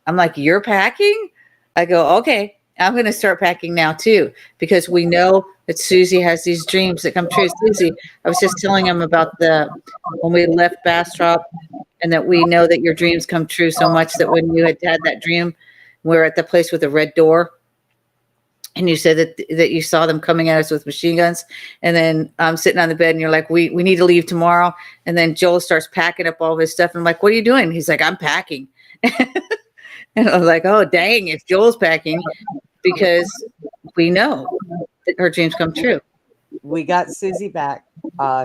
I'm like, you're packing? I go, okay, I'm going to start packing now too, because we know that Susie has these dreams that come true. Susie, I was just telling him about when we left Bastrop, and that we know that your dreams come true so much that when you had that dream, we're at the place with the red door, and you said that you saw them coming at us with machine guns. And then I'm sitting on the bed and you're like, we need to leave tomorrow. And then Joel starts packing up all his stuff. And I'm like, what are you doing? He's like, I'm packing. And I was like, oh, dang, if Joel's packing, because we know that her dreams come true. We got Susie back.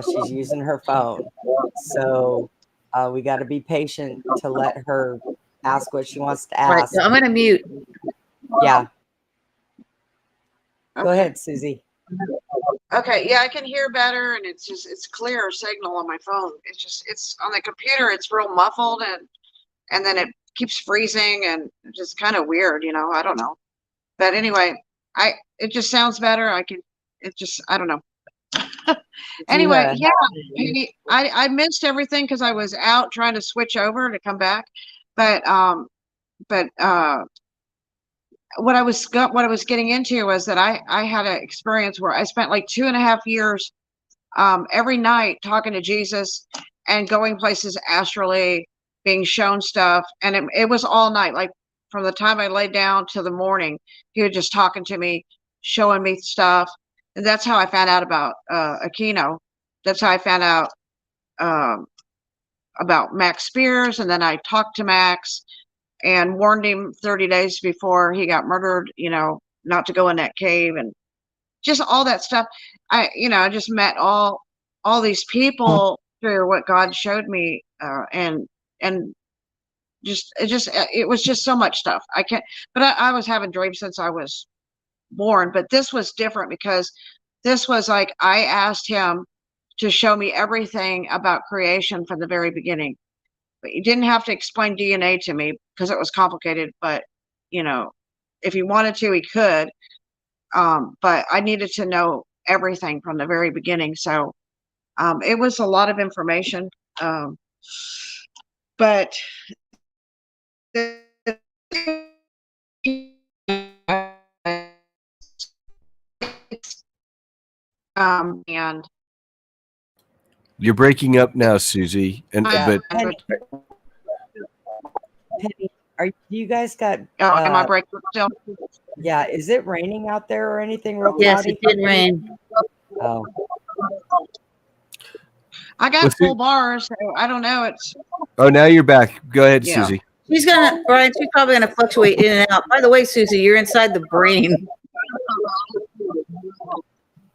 She's using her phone. So we got to be patient to let her ask what she wants to ask. Right, so I'm going to mute. Yeah. Okay. Go ahead, Susie. Okay, yeah, I can hear better, and it's clear signal on my phone. It's on the computer. It's real muffled, and then it keeps freezing, and just kind of weird. I don't know. But anyway, it just sounds better. I don't know. Anyway, yeah, I missed everything because I was out trying to switch over to come back, but what I was getting into was that I had an experience where I spent like 2.5 years every night talking to Jesus and going places astrally, being shown stuff, and it was all night, like from the time I laid down to the morning. He was just talking to me, showing me stuff, and that's how I found out about Aquino. That's how I found out about Max Spears, and then I talked to Max and warned him 30 days before he got murdered, not to go in that cave, and just all that stuff. I just met all these people through what God showed me, and it was just so much stuff. I can't, but I was having dreams since I was born, but this was different because this was like, I asked him to show me everything about creation from the very beginning. But he didn't have to explain DNA to me because it was complicated. But, if he wanted to, he could. But I needed to know everything from the very beginning. So it was a lot of information. But and You're breaking up now, Susie. But Penny, do you guys got? am I breaking still? Yeah, is it raining out there or anything real Yes, cloudy? it did rain. Oh, I got full bars, so I don't know. now you're back. Go ahead, Yeah. Susie. Brian, she's probably gonna fluctuate in and out. By the way, Susie, you're inside the brain.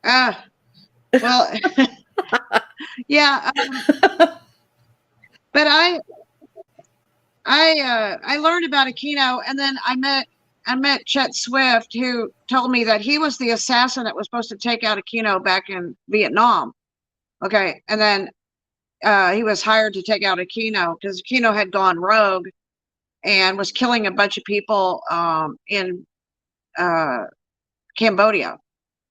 Well, yeah, but I learned about Aquino, and then I met Chet Swift, who told me that he was the assassin that was supposed to take out Aquino back in Vietnam. Okay, and then he was hired to take out Aquino because Aquino had gone rogue and was killing a bunch of people in Cambodia.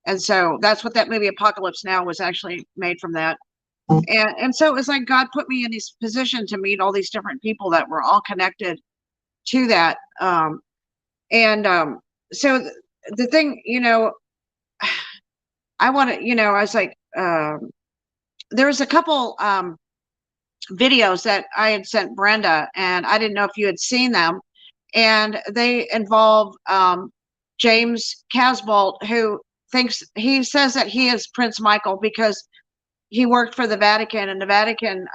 And so that's what that movie Apocalypse Now was actually made from that. And so it was like God put me in this position to meet all these different people that were all connected to that. So the thing, I want to, I was like, there was a couple videos that I had sent Brenda, and I didn't know if you had seen them. And they involve James Casbolt, who he says that he is Prince Michael because he worked for the Vatican, and the Vatican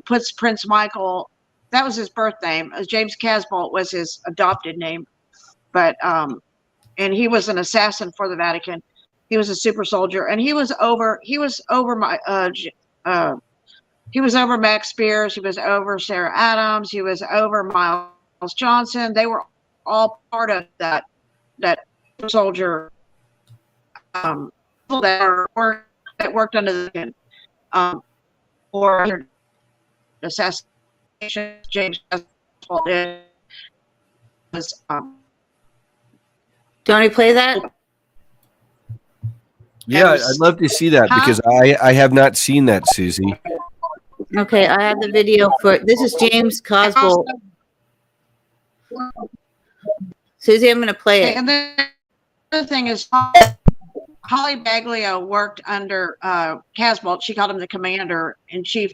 puts Prince Michael, that was his birth name. James Casbolt was his adopted name, but and he was an assassin for the Vatican. He was a super soldier, and he was over Max Spears, he was over Sarah Adams, he was over Miles Johnson. They were all part of that soldier that worked under the Vatican. or assassination. James Caswell did was Do you want me to play that? Yeah, I'd love to see that because I have not seen that, Susie. Okay, I have the video for this is James Coswell. Susie, I'm going to play it. And the other thing is, Holly Baglio worked under Casbolt. She called him the commander in chief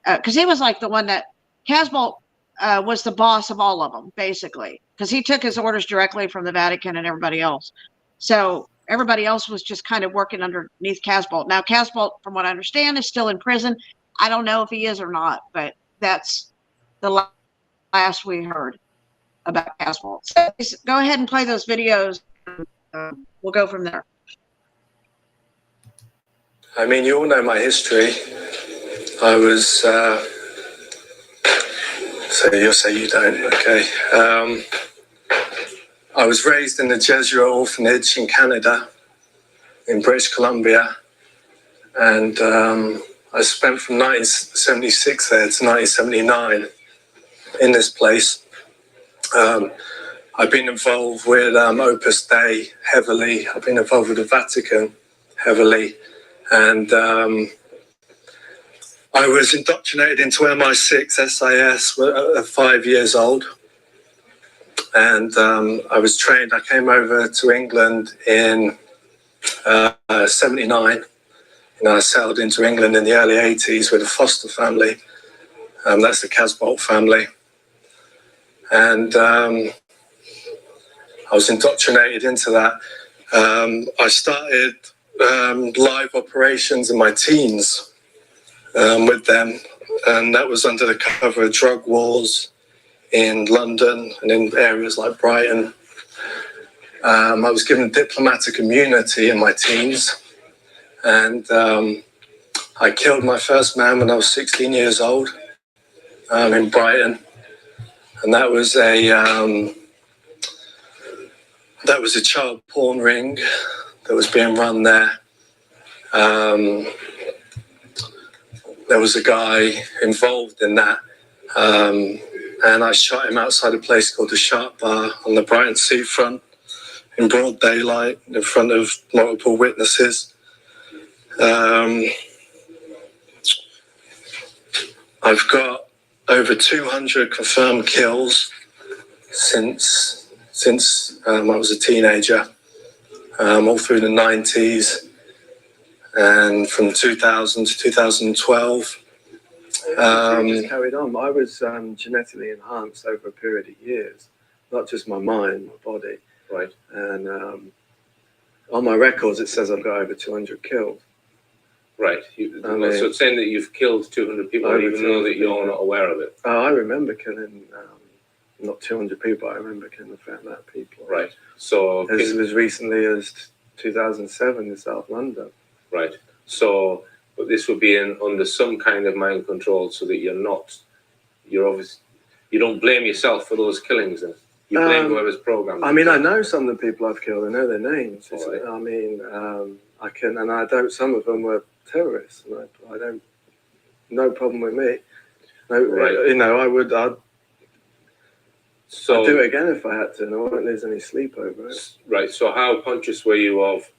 because he was like the one that Casbolt was the boss of all of them, basically, because he took his orders directly from the Vatican and everybody else. So everybody else was just kind of working underneath Casbolt. Now, Casbolt, from what I understand, is still in prison. I don't know if he is or not, but that's the last we heard about Casbolt. So go ahead and play those videos. We'll go from there. I mean, you all know my history. I was, so you'll say you don't, okay. I was raised in the Jesuit orphanage in Canada, in British Columbia, and I spent from 1976 there to 1979 in this place. I've been involved with Opus Dei heavily. I've been involved with the Vatican heavily. And I was indoctrinated into MI6 SIS at 5 years old. And I was trained. I came over to England in 79. I settled into England in the early 80s with a foster family. That's the Casbolt family. And I was indoctrinated into that. I started live operations in my teens with them, and that was under the cover of drug wars in London and in areas like Brighton. I was given diplomatic immunity in my teens, and I killed my first man when I was 16 years old in Brighton, and that was a child porn ring that was being run there. There was a guy involved in that, and I shot him outside a place called the Sharp Bar on the Brighton seafront in broad daylight in front of multiple witnesses. I've got over 200 confirmed kills since I was a teenager, all through the 90s and from 2000 to 2012. Just carried on. I was genetically enhanced over a period of years, not just my mind, my body. Right. And on my records, it says I've got over 200 kills. Right. So it's saying that you've killed 200 people, even though that you're not aware of it. I remember killing not 200 people. I remember killing a fair amount of people. Right. So as recently as 2007 in South London. Right. So, but this would be under some kind of mind control, so that you're obviously, you don't blame yourself for those killings. Then you blame whoever's programmed. I mean, I know some of the people I've killed. I know their names. Right. I mean, I can, and I don't. Some of them were terrorists, and I don't. No problem with me. No, right. I'd do it again if I had to, and I won't lose any sleep over it. Right. So, how conscious were you of?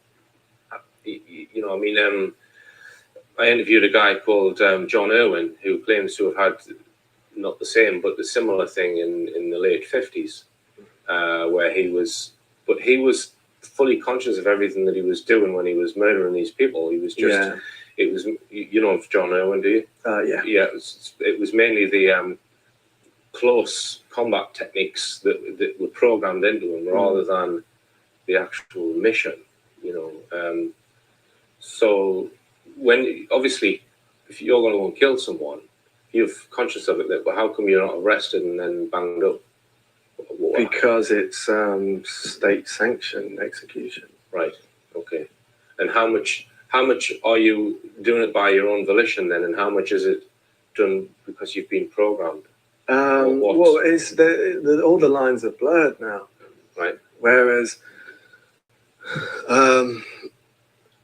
I interviewed a guy called John Irwin, who claims to have had not the same, but the similar thing in the late 50s, where he was fully conscious of everything that he was doing when he was murdering these people. He was just, it was, you know, John Irwin, do you? Yeah. Yeah, it was mainly the close combat techniques that were programmed into him, rather than the actual mission, So when, obviously, if you're going to go and kill someone, you're conscious of it, but how come you're not arrested and then banged up? Because it's state-sanctioned execution. Right. Okay. And how much are you doing it by your own volition then, and how much is it done because you've been programmed? Well, it's all the lines are blurred now. Right. Whereas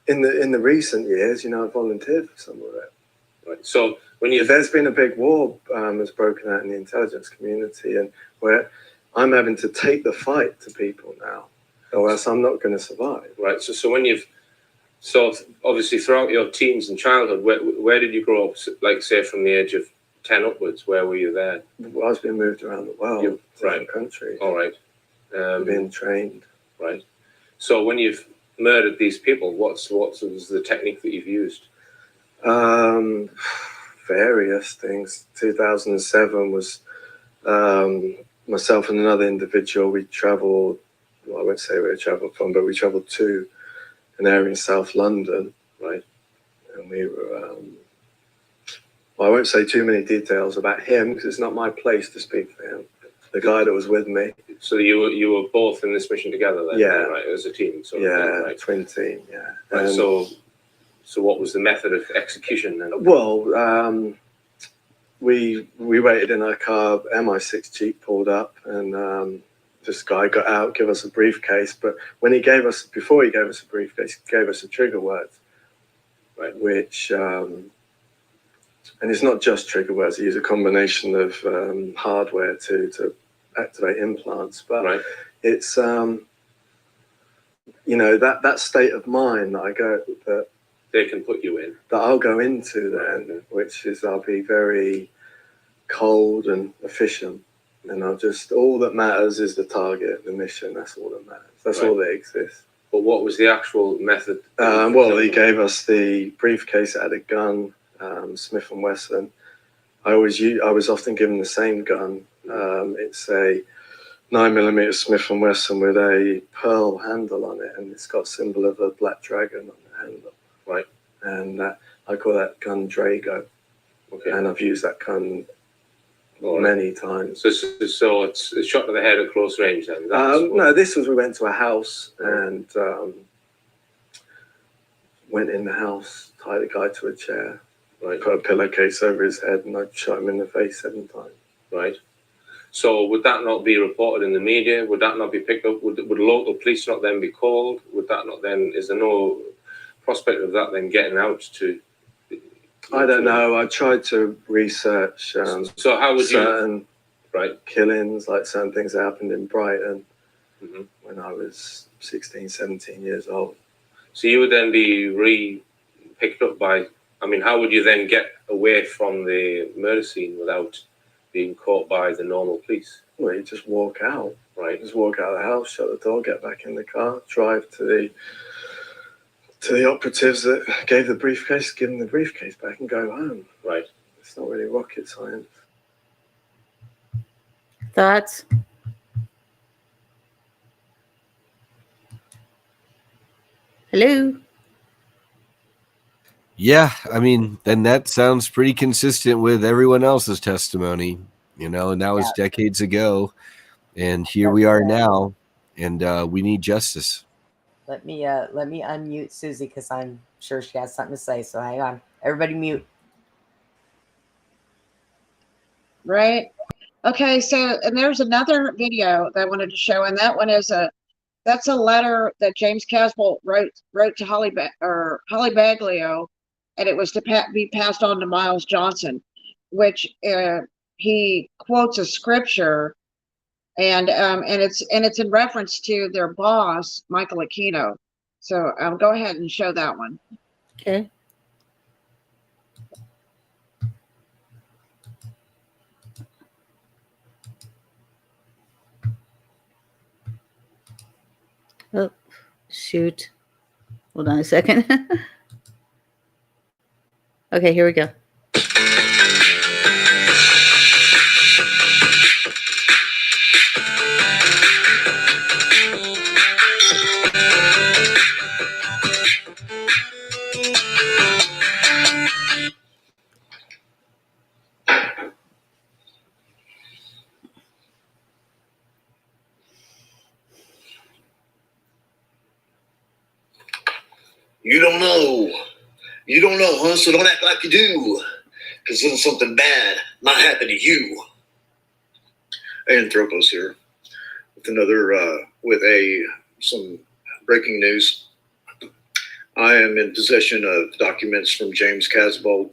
in the recent years, I volunteered for some of it. Right. So when there's been a big war that's broken out in the intelligence community, and where I'm having to take the fight to people now, or else I'm not going to survive. Right. So when obviously throughout your teens and childhood, where did you grow up? Like say from the age of 10 upwards, where were you there? Well, I was being moved around the world, different countries. All right. Being trained. Right. So when you've murdered these people, what was the technique that you've used? Various things. 2007 was myself and another individual. We travelled. Well, I won't say where we travelled from, but we travelled to an area in South London, right? And we were. Well, I won't say too many details about him because it's not my place to speak for him. The guy that was with me. So you were both in this mission together then? Yeah. Right, as a team. Sort of thing, right? Twin team. Yeah. Right. So what was the method of execution then? Well, we waited in our car. MI6 Jeep pulled up, and this guy got out, gave us a briefcase. But before he gave us a briefcase, he gave us a trigger word, right? Which and it's not just trigger words. He used a combination of hardware to activate implants, but right. It's that state of mind that they can put you in, that I'll go into then, which is I'll be very cold and efficient, and all that matters is the target, the mission. That's all that matters. That's all that exists. But what was the actual method? Well, he gave us the briefcase that had a gun, Smith & Wesson. I was often given the same gun. It's a 9mm Smith & Wesson with a pearl handle on it, and it's got a symbol of a black dragon on the handle. Right. And I call that gun Drago. Okay. And I've used that gun many times. So it's a shot to the head at close range then? No, we went to a house and went in the house, tied a guy to a chair, right. Put a pillowcase over his head, and I shot him in the face 7 times. Right. So would that not be reported in the media? Would that not be picked up? Would local police not then be called? Would that not then, is there no prospect of that then getting out to? I don't know. I tried to research so how would certain right killings, like certain things that happened in Brighton when I was 16, 17 years old. So you would then be picked up by, I mean, how would you then get away from the murder scene without being caught by the normal police? Well, you just walk out. Right. Just walk out of the house, shut the door, get back in the car, drive to the operatives that gave the briefcase, give them the briefcase back and go home. Right. It's not really rocket science. Thoughts? Hello? Yeah, I mean, then that sounds pretty consistent with everyone else's testimony, and that was decades ago. And here we are now, and we need justice. Let me unmute Susie because I'm sure she has something to say. So hang on, everybody mute. Right. Okay. So, and there's another video that I wanted to show, and that one is that's a letter that James Casbolt wrote to Holly Baglio, and it was to be passed on to Miles Johnson, which he quotes a scripture. And it's in reference to their boss, Michael Aquino. So I'll go ahead and show that one. Okay. Oh, shoot. Hold on a second. Okay, here we go. You don't know. You don't know, huh? So don't act like you do. Because then something bad might happen to you. Anthropos here with some breaking news. I am in possession of documents from James Casbolt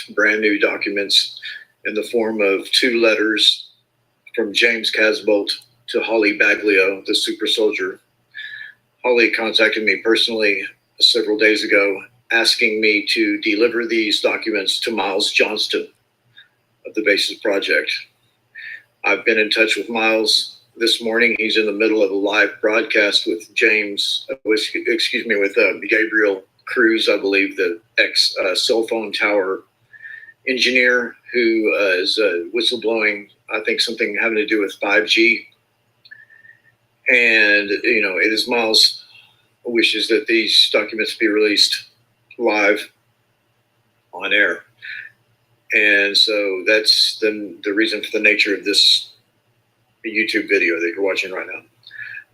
brand new documents in the form of 2 letters from James Casbolt to Holly Baglio, the super soldier. Holly contacted me personally several days ago, asking me to deliver these documents to Miles Johnston of the Basis Project. I've been in touch with Miles this morning. He's in the middle of a live broadcast with with Gabriel Cruz, I believe, the ex cell phone tower engineer who is whistleblowing, I think something having to do with 5G. And, you know, it is Miles' wishes that these documents be released live on air. And so that's the reason for the nature of this YouTube video that you're watching right now.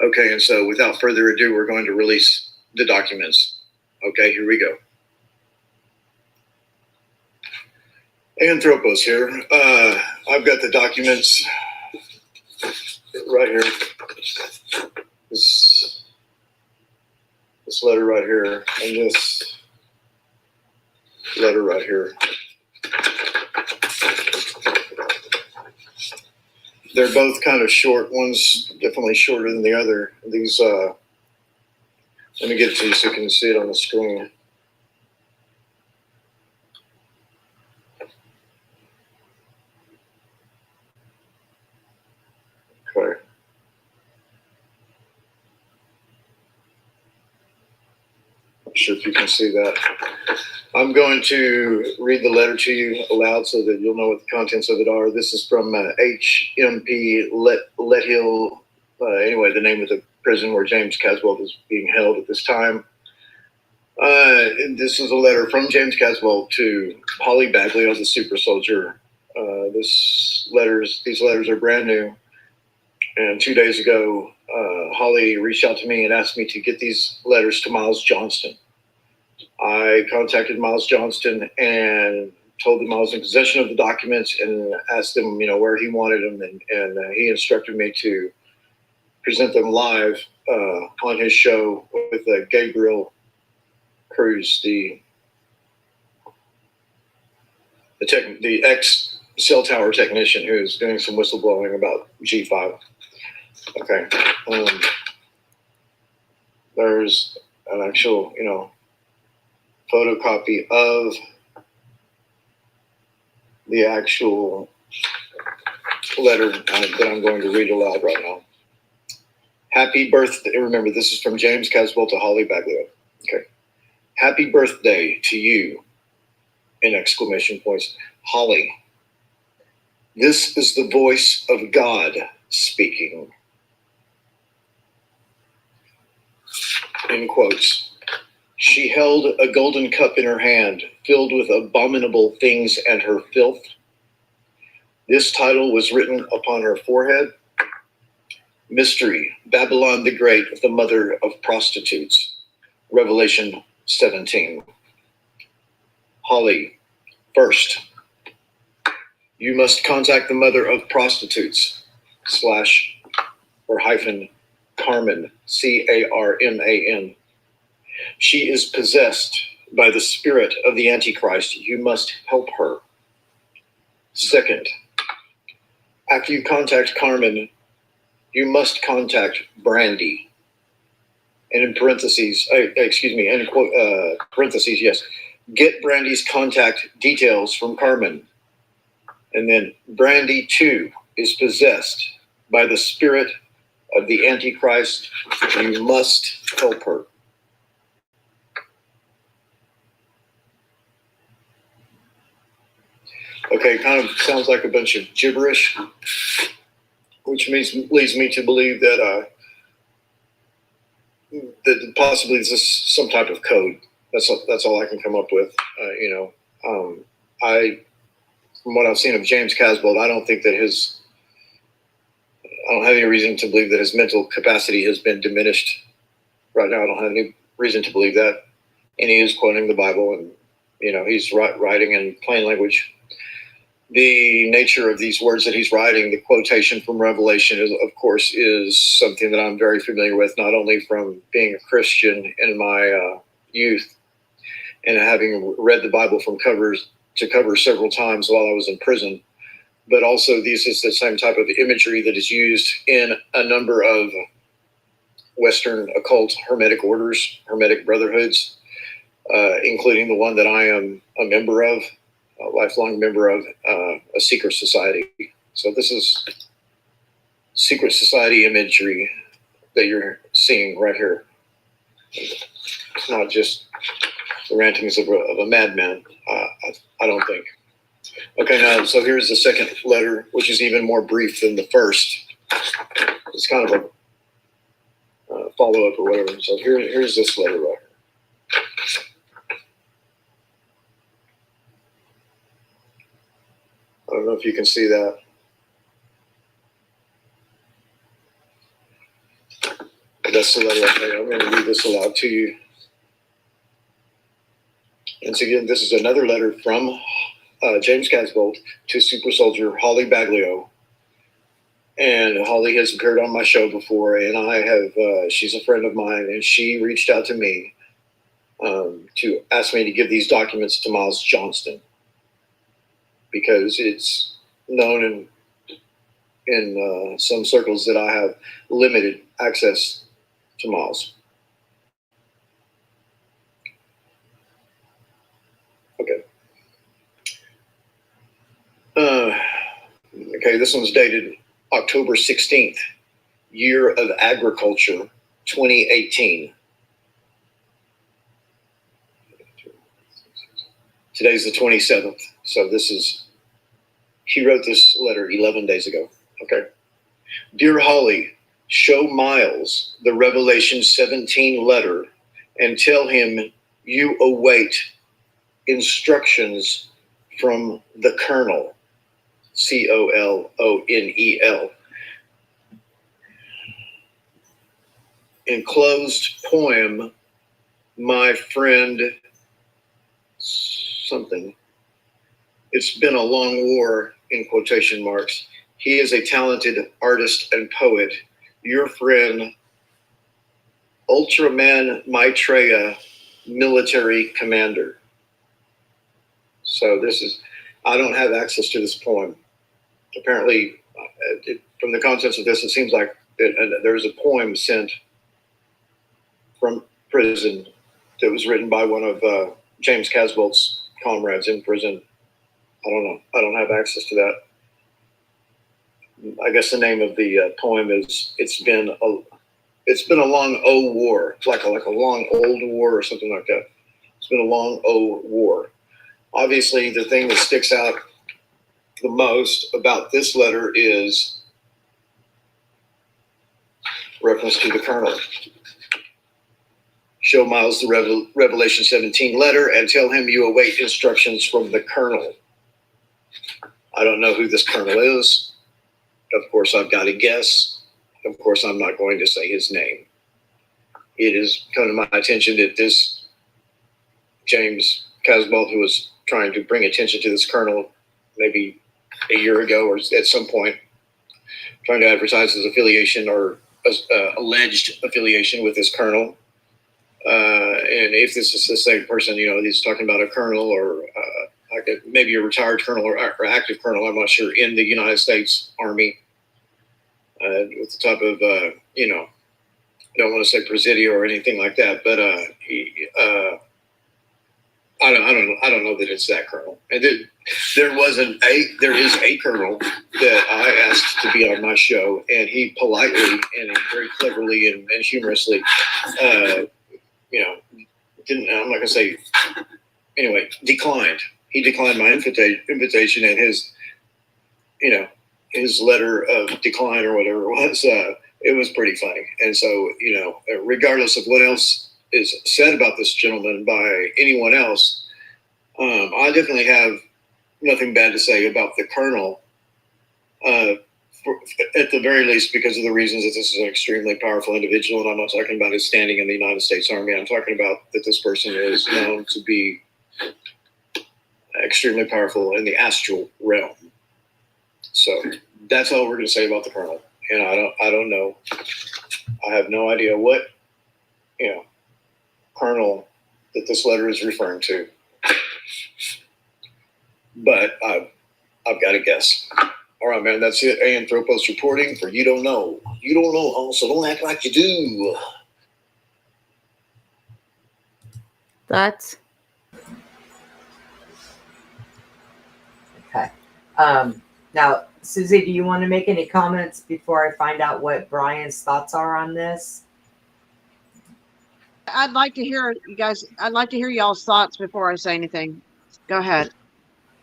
Okay, and so without further ado, we're going to release the documents. Okay, here we go. Anthropos here. I've got the documents right here. This letter right here, and this letter right here. They're both kind of short. One's definitely shorter than the other. These, let me get it to you so you can see it on the screen. Okay. Not sure if you can see that. I'm going to read the letter to you aloud so that you'll know what the contents of it are. This is from HMP Let Hill, anyway, the name of the prison where James Casbolt is being held at this time. This is a letter from James Casbolt to Holly Baglio, the super soldier. These letters are brand new. And 2 days ago, Holly reached out to me and asked me to get these letters to Miles Johnston. I contacted Miles Johnston and told him I was in possession of the documents and asked him, you know, where he wanted them, and he instructed me to present them live on his show with Gabriel Cruz, the ex cell tower technician who's doing some whistleblowing about G5. Okay, there's an actual, you know, photocopy of the actual letter that I'm going to read aloud right now. Happy birthday. Remember, this is from James Casbolt to Holly Baglio. Okay. Happy birthday to you, in exclamation points. Holly, this is the voice of God speaking. In quotes. She held a golden cup in her hand, filled with abominable things and her filth. This title was written upon her forehead. Mystery, Babylon the Great, the mother of prostitutes. Revelation 17. Holly, first, you must contact the mother of prostitutes, / Carmen, Carman. She is possessed by the spirit of the Antichrist. You must help her. Second, after you contact Carmen, you must contact Brandy. And in parentheses, parentheses, yes. Get Brandy's contact details from Carmen. And then Brandy, too, is possessed by the spirit of the Antichrist. You must help her. Okay, kind of sounds like a bunch of gibberish, which leads me to believe that that possibly this is some type of code. That's all I can come up with. From what I've seen of James Casbolt, I don't have any reason to believe that his mental capacity has been diminished. Right now, I don't have any reason to believe that. And he is quoting the Bible, and he's writing in plain language. The nature of these words that he's writing, the quotation from Revelation, of course, is something that I'm very familiar with, not only from being a Christian in my youth and having read the Bible from covers to cover several times while I was in prison. But also, this is the same type of imagery that is used in a number of Western occult Hermetic orders, Hermetic brotherhoods, including the one that I am a member of, a lifelong member of, a secret society. So this is secret society imagery that you're seeing right here. It's not just the rantings of a madman, I don't think. Okay, now, so here's the second letter, which is even more brief than the first. It's kind of a follow-up or whatever. So here's this letter right here. I don't know if you can see that. That's the letter. Okay, I'm going to read this aloud to you. And so again, this is another letter from James Casbolt to Super Soldier Holly Baglio. And Holly has appeared on my show before, and I have. She's a friend of mine, and she reached out to me to ask me to give these documents to Miles Johnston because it's known in some circles that I have limited access to Miles. Okay. Okay, this one's dated October 16th, year of agriculture, 2018. Today's the 27th. So he wrote this letter 11 days ago. Okay. Dear Holly, show Miles the Revelation 17 letter and tell him you await instructions from the Colonel, Colonel. Enclosed poem, my friend something. It's been a long war, in quotation marks. He is a talented artist and poet. Your friend, Ultraman Maitreya, military commander. So I don't have access to this poem. Apparently, from the contents of this, it seems like there's a poem sent from prison that was written by one of James Casbolt's comrades in prison. I don't know. I don't have access to that. I guess the name of the poem is "It's been a long war," like a long old war or something like that. It's been a long war. Obviously, the thing that sticks out the most about this letter is reference to the Colonel. Show Miles the Revelation 17 letter and tell him you await instructions from the Colonel. I don't know who this Colonel is. Of course, I've got to guess. Of course, I'm not going to say his name. It has come to my attention that this James Casbolt, who was trying to bring attention to this Colonel maybe a year ago or at some point, trying to advertise his affiliation or alleged affiliation with this Colonel. And if this is the same person, he's talking about a Colonel or maybe a retired Colonel or active Colonel, I'm not sure, in the United States Army with the type of, I don't want to say Presidio or anything like that, but I don't know that it's that Colonel. And there is a Colonel that I asked to be on my show, and he politely and very cleverly and humorously, didn't. I'm not gonna say. Anyway, declined. He declined my invitation, and his letter of decline or whatever it was. It was pretty funny, and so regardless of what else is said about this gentleman by anyone else, I definitely have nothing bad to say about the Colonel, at the very least because of the reasons that this is an extremely powerful individual, and I'm not talking about his standing in the United States Army. I'm talking about that this person is known to be extremely powerful in the astral realm. So that's all we're going to say about the Colonel. And I don't know. I have no idea what, Colonel that this letter is referring to, but I've got to guess. All right, man, that's it. Anthropos reporting for You Don't Know. You don't know, huh? So don't act like you do. Thoughts? Okay. Now, Susie, do you want to make any comments before I find out what Brian's thoughts are on this? I'd like to hear you guys. I'd like to hear y'all's thoughts before I say anything. Go ahead.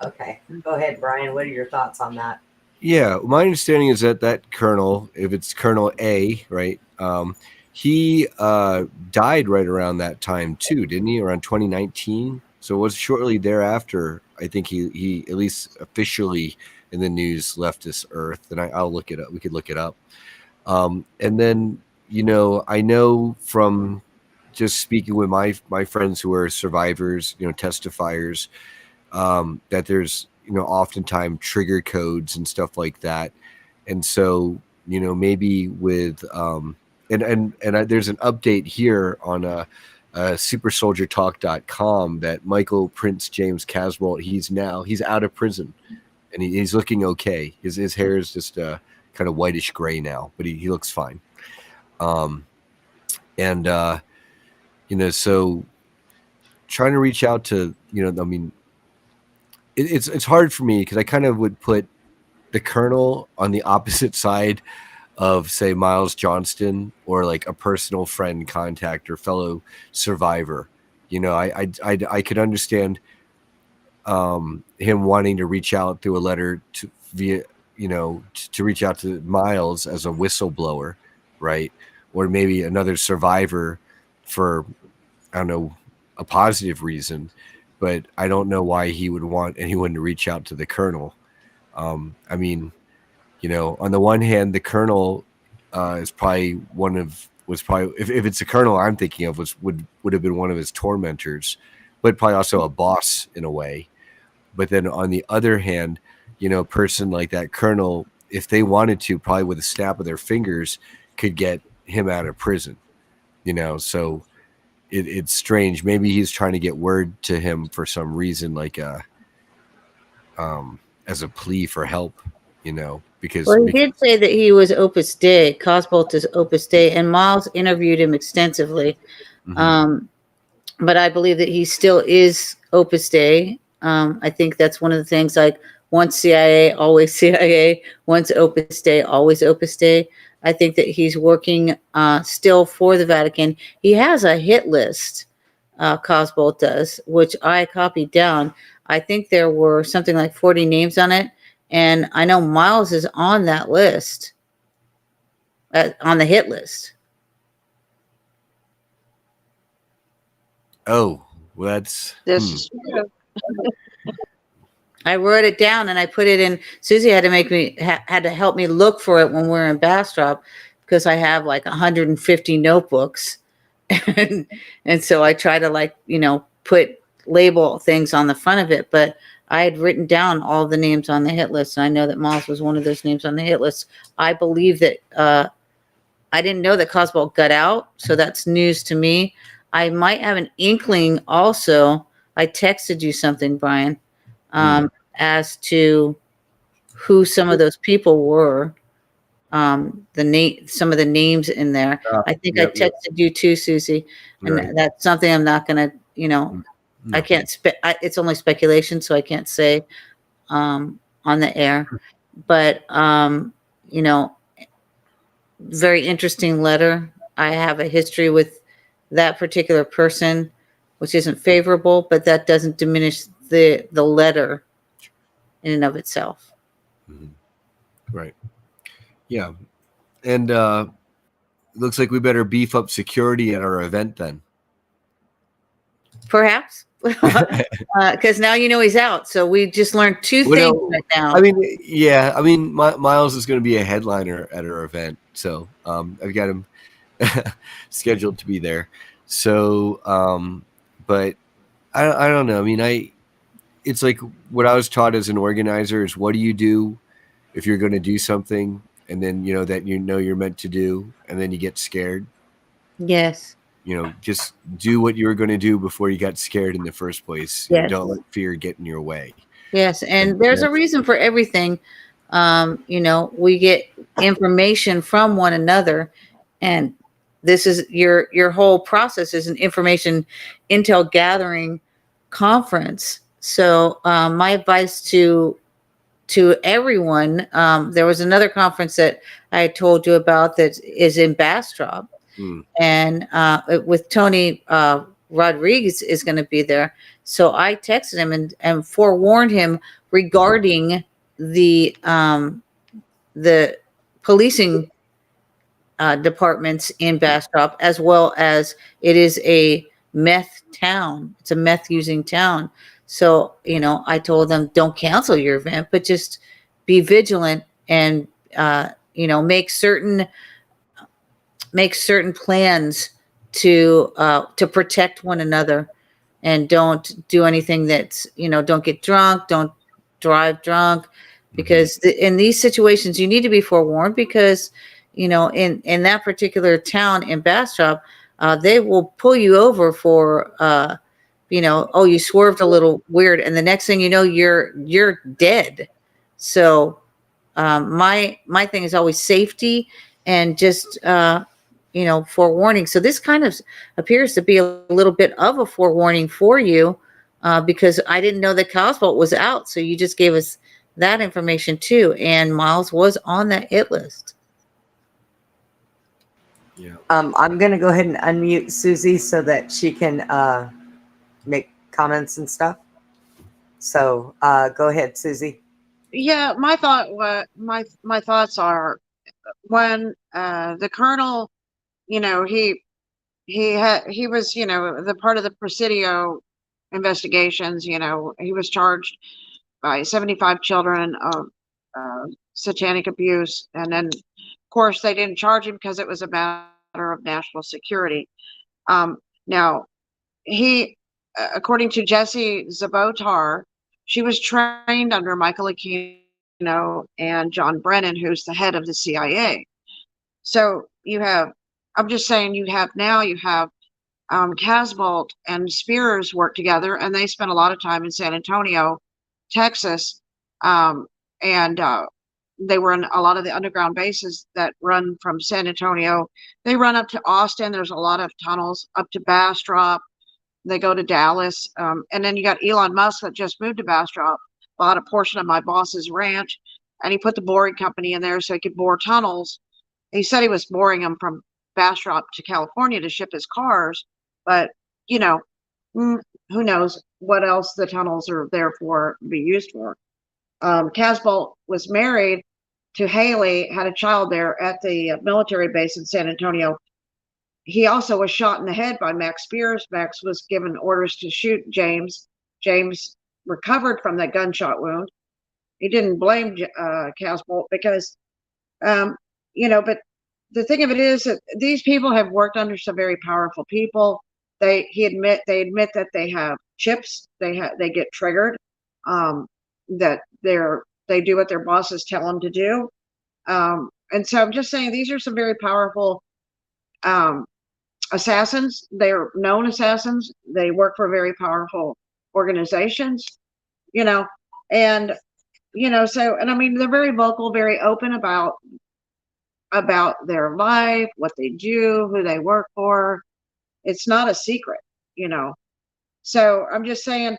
Okay, go ahead, Brian. What are your thoughts on that? Yeah, my understanding is that Colonel, if it's Colonel A, right? He died right around that time too, didn't he? Around 2019. So it was shortly thereafter. I think he at least officially in the news left this earth. And I'll look it up. We could look it up. And then I know from just speaking with my friends who are survivors, testifiers, that there's oftentimes trigger codes and stuff like that. And so maybe with there's an update here on supersoldiertalk.com that Michael Prince James Casbolt, he's out of prison and he's looking okay. His hair is just kind of whitish gray now, but he looks fine. So trying to reach out to it's hard for me because I kind of would put the Colonel on the opposite side of, say, Miles Johnston, or like a personal friend, contact, or fellow survivor. I could understand him wanting to reach out through a letter to reach out to Miles as a whistleblower, right? Or maybe another survivor for, I don't know, a positive reason. But I don't know why he would want anyone to reach out to the Colonel. On the one hand, the Colonel is probably if it's the Colonel I'm thinking of, would have been one of his tormentors, but probably also a boss in a way. But then on the other hand, a person like that Colonel, if they wanted to, probably with a snap of their fingers, could get him out of prison. So it's strange. Maybe he's trying to get word to him for some reason, like as a plea for help, because he did say that he was Opus Dei. Cosbolt is Opus Dei, and Miles interviewed him extensively. Mm-hmm. But I believe that he still is Opus Dei. I think that's one of the things, like, once CIA, always CIA, once Opus Dei, always Opus Dei. I think that he's working still for the Vatican. He has a hit list, Cosbolt does, which I copied down. I think there were something like 40 names on it. And I know Miles is on that list, on the hit list. Oh, well, that's... I wrote it down and I put it in. Susie had to had to help me look for it when we were in Bastrop, because I have like 150 notebooks. And so I try to put label things on the front of it, but I had written down all the names on the hit list. And I know that Miles was one of those names on the hit list. I believe that, I didn't know that Cosbolt got out. So that's news to me. I might have an inkling also. I texted you something, Brian, as to who some of those people were. Some of the names in there. I think I texted you too, Susie, and that's something I'm not going to, I can't it's only speculation, so I can't say on the air. But very interesting letter. I have a history with that particular person, which isn't favorable, but that doesn't diminish the letter in and of itself. Mm-hmm. Right. Yeah. And looks like we better beef up security at our event then. Perhaps. Because now he's out. So we just learned two things right now. I mean, Miles is going to be a headliner at our event. So I've got him scheduled to be there. So, but I don't know. I mean, it's like what I was taught as an organizer is, what do you do if you're going to do something and then, that you're meant to do, and then you get scared? Yes. just do what you were going to do before you got scared in the first place. Yes. Don't let fear get in your way. Yes, and there's a reason for everything. We get information from one another, and this is your whole process is an information intel gathering conference. So my advice to everyone, there was another conference that I told you about that is in Bastrop, and with Tony Rodriguez is going to be there. So I texted him and forewarned him regarding the policing departments in Bastrop, as well as it is a meth town. It's a meth using town. So, I told them don't cancel your event, but just be vigilant and, make certain plans to protect one another, and don't do anything that's, don't get drunk, don't drive drunk, because in these situations you need to be forewarned, because in that particular town in Bastrop, they will pull you over for oh, you swerved a little weird, and the next thing you know, you're dead. So my thing is always safety and just forewarning. So this kind of appears to be a little bit of a forewarning for you, because I didn't know that Cosbolt was out. So you just gave us that information too, and Miles was on that hit list. Yeah. I'm gonna go ahead and unmute Susie so that she can make comments and stuff. So go ahead, Susie. Yeah, my thoughts are, when the colonel, he was, the part of the Presidio investigations. He was charged by 75 children of satanic abuse, and then of course they didn't charge him because it was a matter of national security. Now he, according to Jesse Zabotar, she was trained under Michael Aquino and John Brennan, who's the head of the CIA. So I'm just saying, you have Casbolt and Spears work together, and they spent a lot of time in San Antonio, Texas, and they were in a lot of the underground bases that run from San Antonio. They run up to Austin. There's a lot of tunnels up to Bastrop. They go to Dallas, and then you got Elon Musk that just moved to Bastrop, bought a portion of my boss's ranch, and he put the boring company in there so he could bore tunnels. He said he was boring them from Bastrop to California to ship his cars, but who knows what else the tunnels are there for, be used for. Casbolt was married to Haley, had a child there at the military base in San Antonio. He also was shot in the head by Max Spears. Max was given orders to shoot James. James recovered from that gunshot wound. He didn't blame Casbolt because, but the thing of it is that these people have worked under some very powerful people. They admit that they have chips. They get triggered. That they do what their bosses tell them to do. And so I'm just saying, these are some very powerful assassins. They're known assassins. They work for very powerful organizations, and so, and I mean, they're very vocal, very open about their life, what they do, who they work for. It's not a secret, so I'm just saying,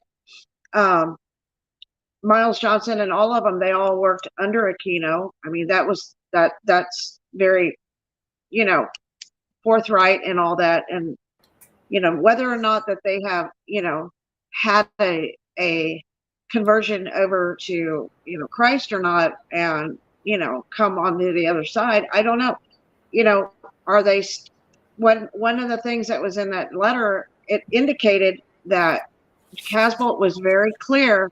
Miles Johnson and all of them, they all worked under Aquino. I mean, that's very, forthright and all that. And, whether or not that they have, had a conversion over to, Christ or not, and, come on to the other side, I don't know. Are they, one of the things that was in that letter, it indicated that Casbolt was very clear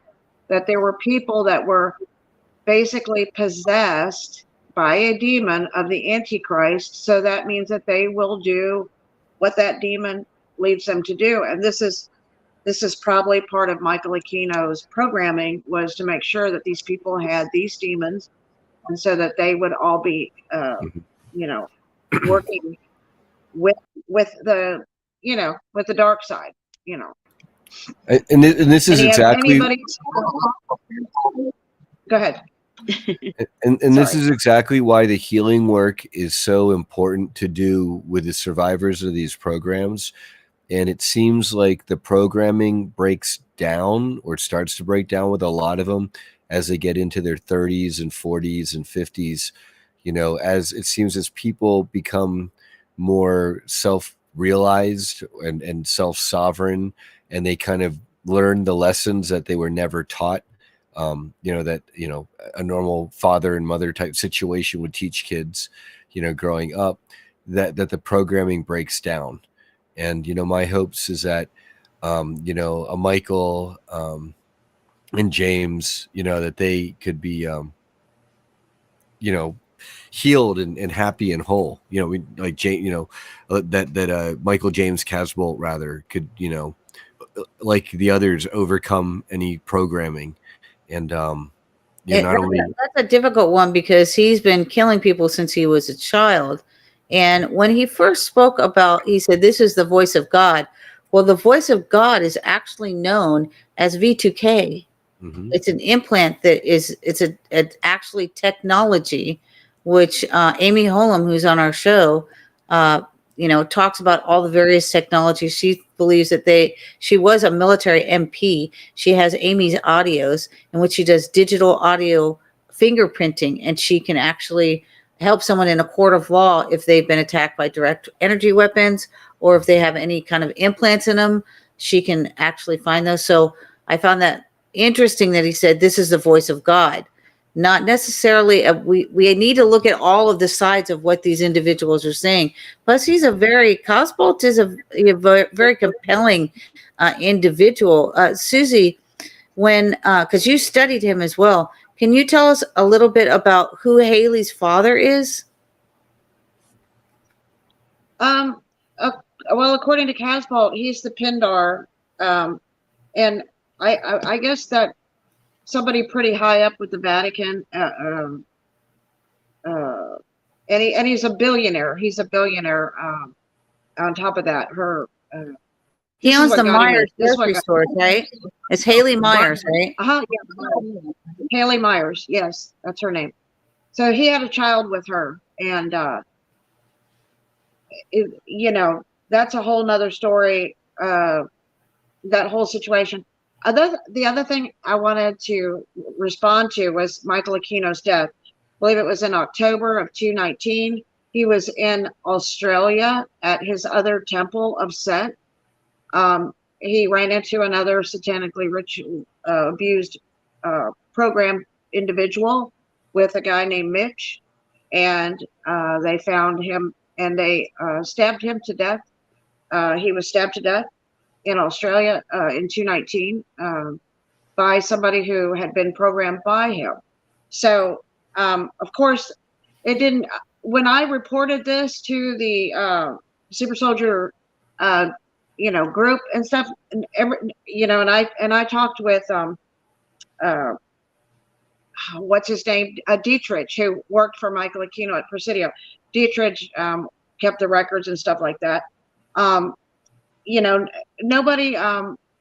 that there were people that were basically possessed by a demon of the Antichrist. So that means that they will do what that demon leads them to do. And this is probably part of Michael Aquino's programming, was to make sure that these people had these demons, and so that they would all be, working with the with the dark side, you know. And this is exactly. Go ahead. And this is exactly why the healing work is so important to do with the survivors of these programs. And it seems like the programming breaks down, or starts to break down with a lot of them as they get into their 30s and 40s and 50s. As it seems, as people become more self-realized and self-sovereign, and they kind of learn the lessons that they were never taught. That a normal father and mother type situation would teach kids, growing up, that the programming breaks down. And my hopes is that a Michael and James, that they could be healed and happy and whole. Like James, that Michael James Casbolt rather could, like the others, overcome any programming. And that's a difficult one, because he's been killing people since he was a child. And when he first spoke about, he said, this is the voice of God. Well, the voice of God is actually known as V2K. Mm-hmm. It's an implant it's actually technology, which Amy Holm, who's on our show, talks about all the various technologies. She believes that she was a military MP. She has Amy's audios in which she does digital audio fingerprinting, and she can actually help someone in a court of law if they've been attacked by direct energy weapons, or if they have any kind of implants in them. She can actually find those. So I found that interesting that he said, this is the voice of God. Not necessarily, we need to look at all of the sides of what these individuals are saying. Plus, Casbolt is a very compelling individual. Susie, because you studied him as well, can you tell us a little bit about who Haley's father is? Well, according to Casbolt, he's the Pindar, and I guess that somebody pretty high up with the Vatican, and he's a billionaire. He's a billionaire. On top of that, he owns the Myers grocery stores, right? It's Haley Myers, right? Yeah. Haley Myers, yes, that's her name. So he had a child with her, and that's a whole nother story. That whole situation. The other thing I wanted to respond to was Michael Aquino's death. I believe it was in October of 2019. He was in Australia at his other temple of Set. He ran into another satanically abused program individual with a guy named Mitch, and they found him, and they stabbed him to death. He was stabbed to death in Australia in 2019 by somebody who had been programmed by him. So, of course, it didn't. When I reported this to the Super Soldier, group and stuff, and I talked with what's his name, Dietrich, who worked for Michael Aquino at Presidio. Dietrich kept the records and stuff like that. Nobody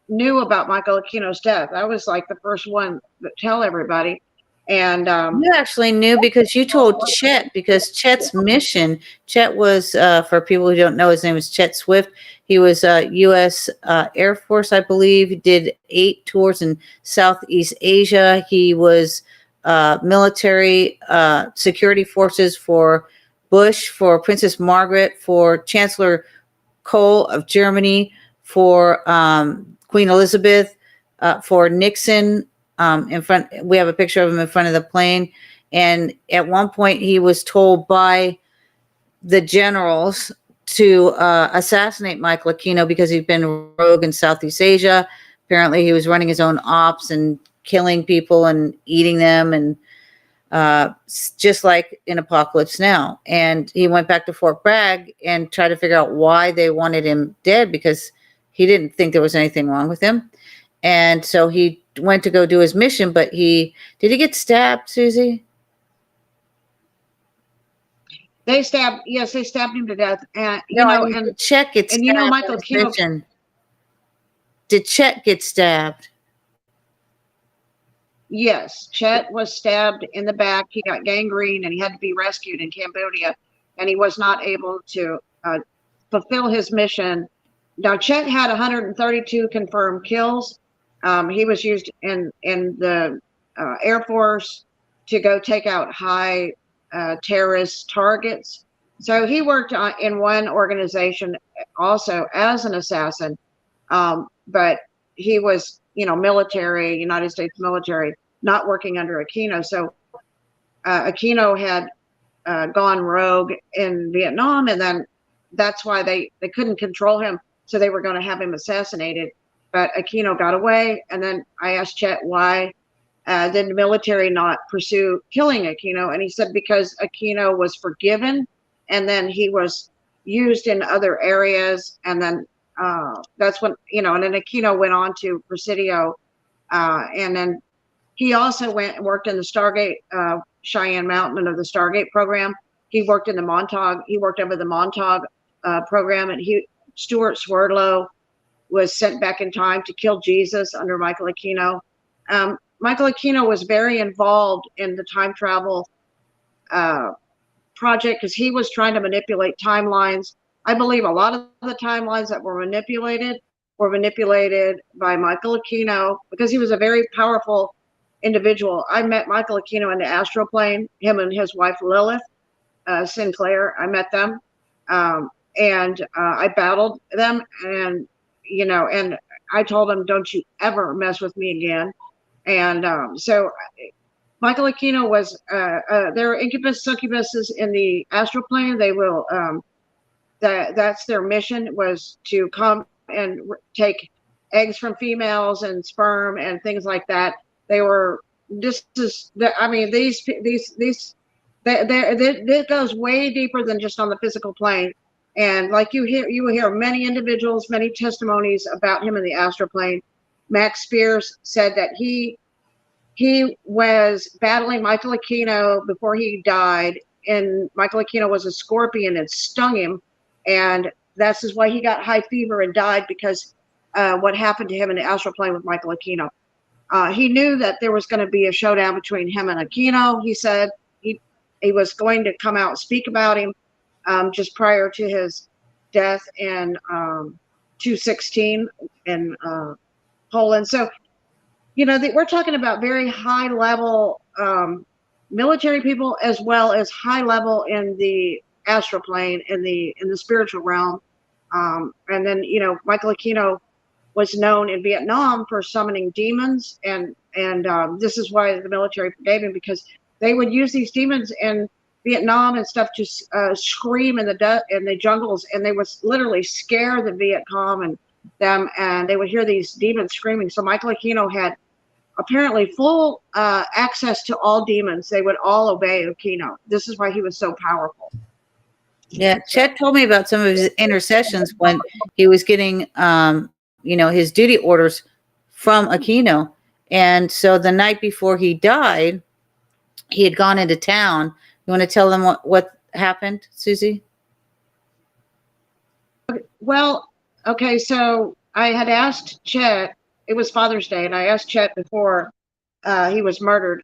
knew about Michael Aquino's death. I was like the first one to tell everybody. And you actually knew because you told Chet, because Chet's mission, Chet was, for people who don't know, his name is Chet Swift. He was U.S. Air Force, I believe. He did 8 tours in Southeast Asia. He was military security forces for Bush, for Princess Margaret, for Chancellor Kohl of Germany, for Queen Elizabeth, for Nixon. In front, we have a picture of him in front of the plane. And at one point, he was told by the generals to assassinate Michael Aquino because he'd been rogue in Southeast Asia. Apparently, he was running his own ops and killing people and eating them, and just like in Apocalypse Now. And he went back to Fort Bragg and tried to figure out why they wanted him dead, because he didn't think there was anything wrong with him. And so he went to go do his mission, but did he get stabbed, Susie? They stabbed. Yes, they stabbed him to death. And No, I mean, did Chet get stabbed Michael on his Aquino. mission? Did Chet get stabbed? Yes, Chet was stabbed in the back. He got gangrene and he had to be rescued in Cambodia, and he was not able to fulfill his mission. Now, Chet had 132 confirmed kills. He was used in the Air Force to go take out high terrorist targets. So he worked in one organization also as an assassin, but he was, military, United States military, not working under Aquino. So Aquino had gone rogue in Vietnam, and then that's why they couldn't control him. So they were going to have him assassinated, but Aquino got away. And then I asked Chet why did the military not pursue killing Aquino, and he said because Aquino was forgiven, and then he was used in other areas, and then that's when and then Aquino went on to Presidio, and then he also went and worked in the Stargate, Cheyenne Mountain of the Stargate program. He worked in the Montauk. He worked over the Montauk program, and Stuart Swerdlow was sent back in time to kill Jesus under Michael Aquino. Michael Aquino was very involved in the time travel project because he was trying to manipulate timelines. I believe a lot of the timelines that were manipulated by Michael Aquino because he was a very powerful individual. I met Michael Aquino in the astral plane, him and his wife Lilith Sinclair. I met them, and I battled them, and and I told him, "Don't you ever mess with me again." And so Michael Aquino was there are incubus succubuses in the astral plane. They will that's their mission, was to come and take eggs from females and sperm and things like that. They were this goes way deeper than just on the physical plane. And like you will hear many individuals, many testimonies about him in the astral plane. Max Spears said that he was battling Michael Aquino before he died, and Michael Aquino was a scorpion and stung him, and that's why he got high fever and died, because what happened to him in the astral plane with Michael Aquino. He knew that there was going to be a showdown between him and Aquino. He said he was going to come out and speak about him just prior to his death in 2016 in Poland. So we're talking about very high level military people, as well as high level in the astral plane, in the spiritual realm. And then Michael Aquino was known in Vietnam for summoning demons, and this is why the military forgave him, because they would use these demons in Vietnam and stuff to scream in the jungles, and they would literally scare the Viet Cong and them, and they would hear these demons screaming. So Michael Aquino had apparently full access to all demons. They would all obey Aquino. This is why he was so powerful. Yeah, Chet told me about some of his intercessions when he was getting, his duty orders from Aquino. And so the night before he died, he had gone into town. You want to tell them what happened, Susie? Well, okay, so I had asked Chet, it was Father's Day, and I asked Chet before he was murdered.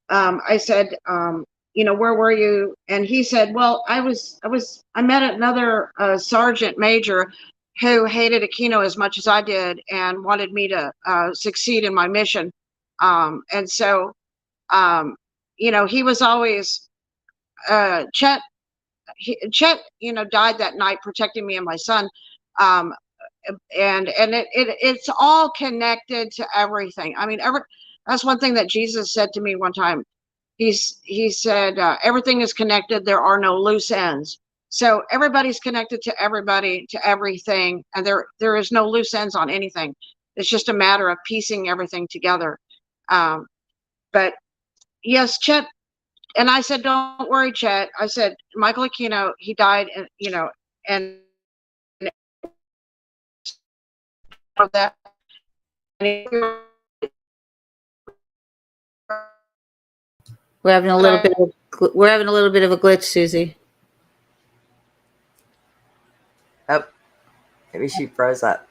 I said, where were you? And he said, well, I met another sergeant major who hated Aquino as much as I did and wanted me to succeed in my mission. And so, he was always, Chet, died that night protecting me and my son. And it's all connected to everything. I mean, that's one thing that Jesus said to me one time. He said, everything is connected. There are no loose ends. So everybody's connected to everybody, to everything. And there is no loose ends on anything. It's just a matter of piecing everything together. But yes, Chet, and I said, don't worry, Chet. I said, Michael Aquino, he died, and of that. We're having a little bit of a glitch, Susie. Maybe she froze up.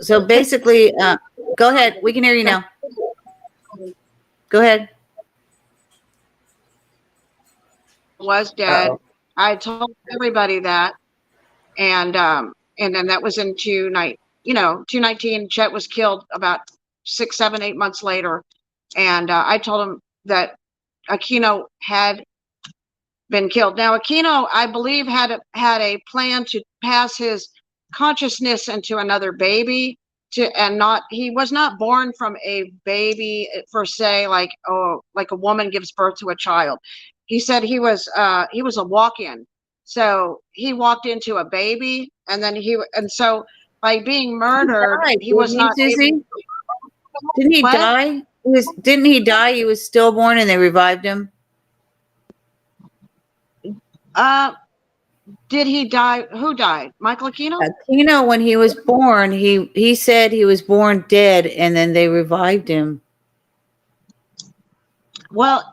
So basically, go ahead. We can hear you now. Go ahead. Was dead. Uh-oh. I told everybody that, and then that was in 219. Chet was killed about 6, 7, 8 months later, and I told him that Aquino had been killed. Now Aquino, I believe, had a plan to pass his consciousness into another baby, he was not born from a baby per se, like a woman gives birth to a child. He said he was a walk-in. So he walked into a baby, and so by being murdered, he was not able. Didn't he What? die? Didn't he die? He was stillborn and they revived him. Did he die? Who died? Michael Aquino? Aquino, when he was born, he said he was born dead and then they revived him. Well,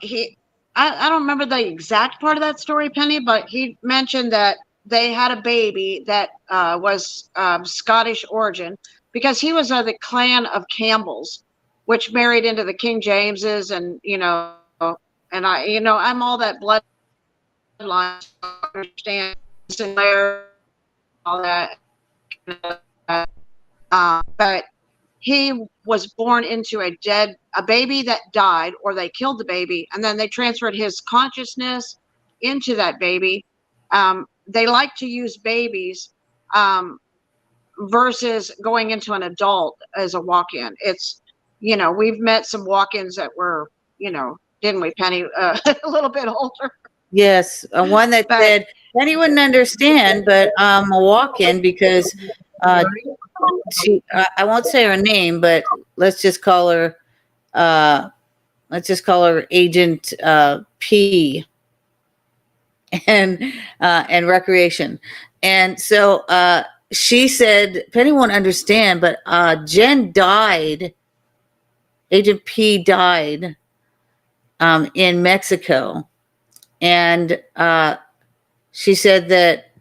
I don't remember the exact part of that story, Penny, but he mentioned that they had a baby that was Scottish origin, because he was of the clan of Campbells, which married into the King Jameses, and I'm all that bloodline, understand Sinclair, all that. But he was born into a baby that died, or they killed the baby, and then they transferred his consciousness into that baby. They like to use babies versus going into an adult as a walk-in. It's, we've met some walk-ins that were, didn't we, Penny, a little bit older. Yes, one that said Penny wouldn't understand, but I'm a walk-in because I won't say her name, but let's just call her Agent P and recreation. And so she said Penny won't understand, but Jen died. Agent P died in Mexico. And she said that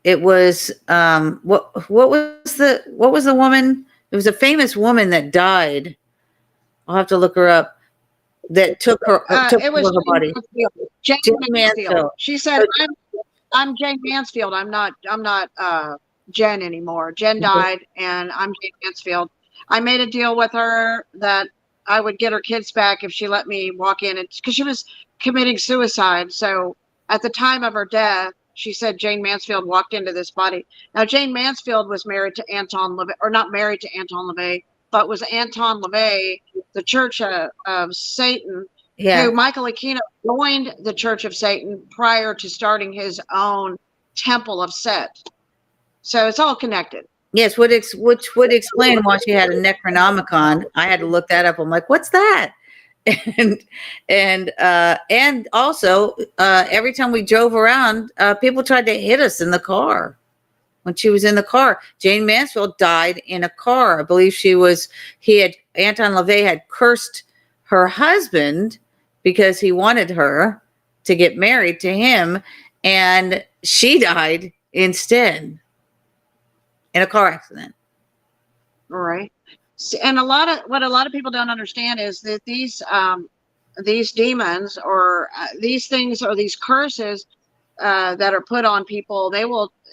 it was what was the woman? It was a famous woman that died. I'll have to look her up. That took her it was her body. Jane Mansfield. Mansfield. She said, "I'm Jane Mansfield. I'm not Jen anymore. Jen died, and I'm Jane Mansfield." I made a deal with her that I would get her kids back if she let me walk in, because she was committing suicide. So at the time of her death, she said Jane Mansfield walked into this body. Now, Jane Mansfield was married to Anton LaVey, or not married to Anton LaVey, but was Anton LaVey, the Church of Satan, who Michael Aquino joined the Church of Satan prior to starting his own temple of Set. So it's all connected. Yes, which would explain why she had a Necronomicon. I had to look that up. I'm like, what's that? And also every time we drove around, people tried to hit us in the car when she was in the car. Jane Mansfield died in a car. I believe Anton LaVey had cursed her husband because he wanted her to get married to him, and she died instead in a car accident. All right. And what a lot of people don't understand is that these demons, or these things, or these curses that are put on people,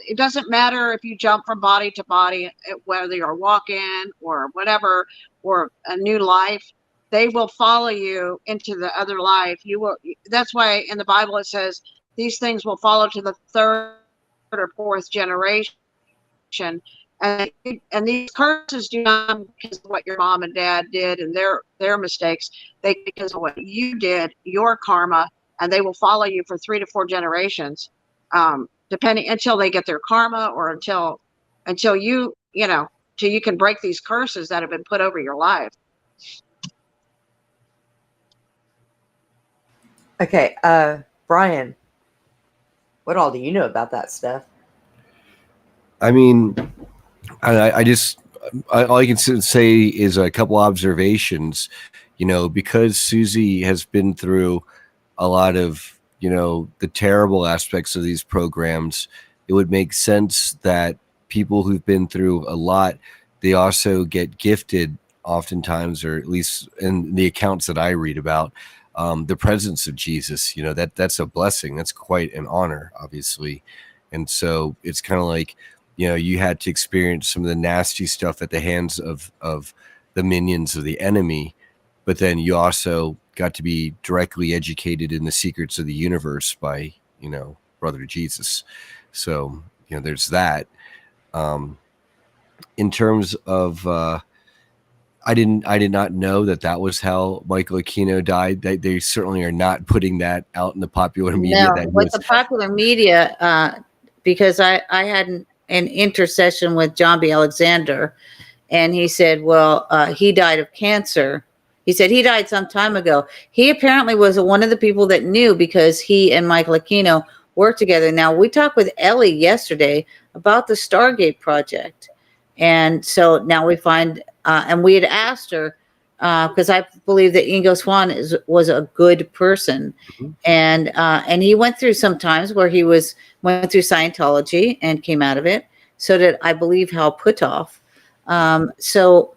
it doesn't matter if you jump from body to body, whether you're a walk-in or whatever, or a new life, they will follow you into the other life. That's why in the Bible it says these things will follow to the third or fourth generation. And these curses do not because of what your mom and dad did and their mistakes. They because of what you did, your karma, and they will follow you for 3 to 4 generations, depending, until they get their karma, or until you till you can break these curses that have been put over your life. Okay, Brian, what all do you know about that stuff? I mean, all I can say is a couple observations, because Susie has been through a lot of, the terrible aspects of these programs. it would make sense that people who've been through a lot, they also get gifted oftentimes, or at least in the accounts that I read about, the presence of Jesus. You know, that's a blessing. That's quite an honor, obviously. And so it's kind of like, you know, you had to experience some of the nasty stuff at the hands of the minions of the enemy, but then you also got to be directly educated in the secrets of the universe by, you know, brother Jesus. So, you know, there's that. In terms of, I did not know that was how Michael Aquino died. They certainly are not putting that out in the popular media. No, That what the popular media, because I had an intercession with John B. Alexander, and he said, well, he died of cancer. He said he died some time ago. He apparently was one of the people that knew, because he and Michael Aquino worked together. Now, we talked with Ellie yesterday about the Stargate project. And so now we find, and we had asked her, because I believe that Ingo Swann was a good person. Mhm. And he went through some times where he went through Scientology and came out of it. So did, I believe, Hal Puthoff. So,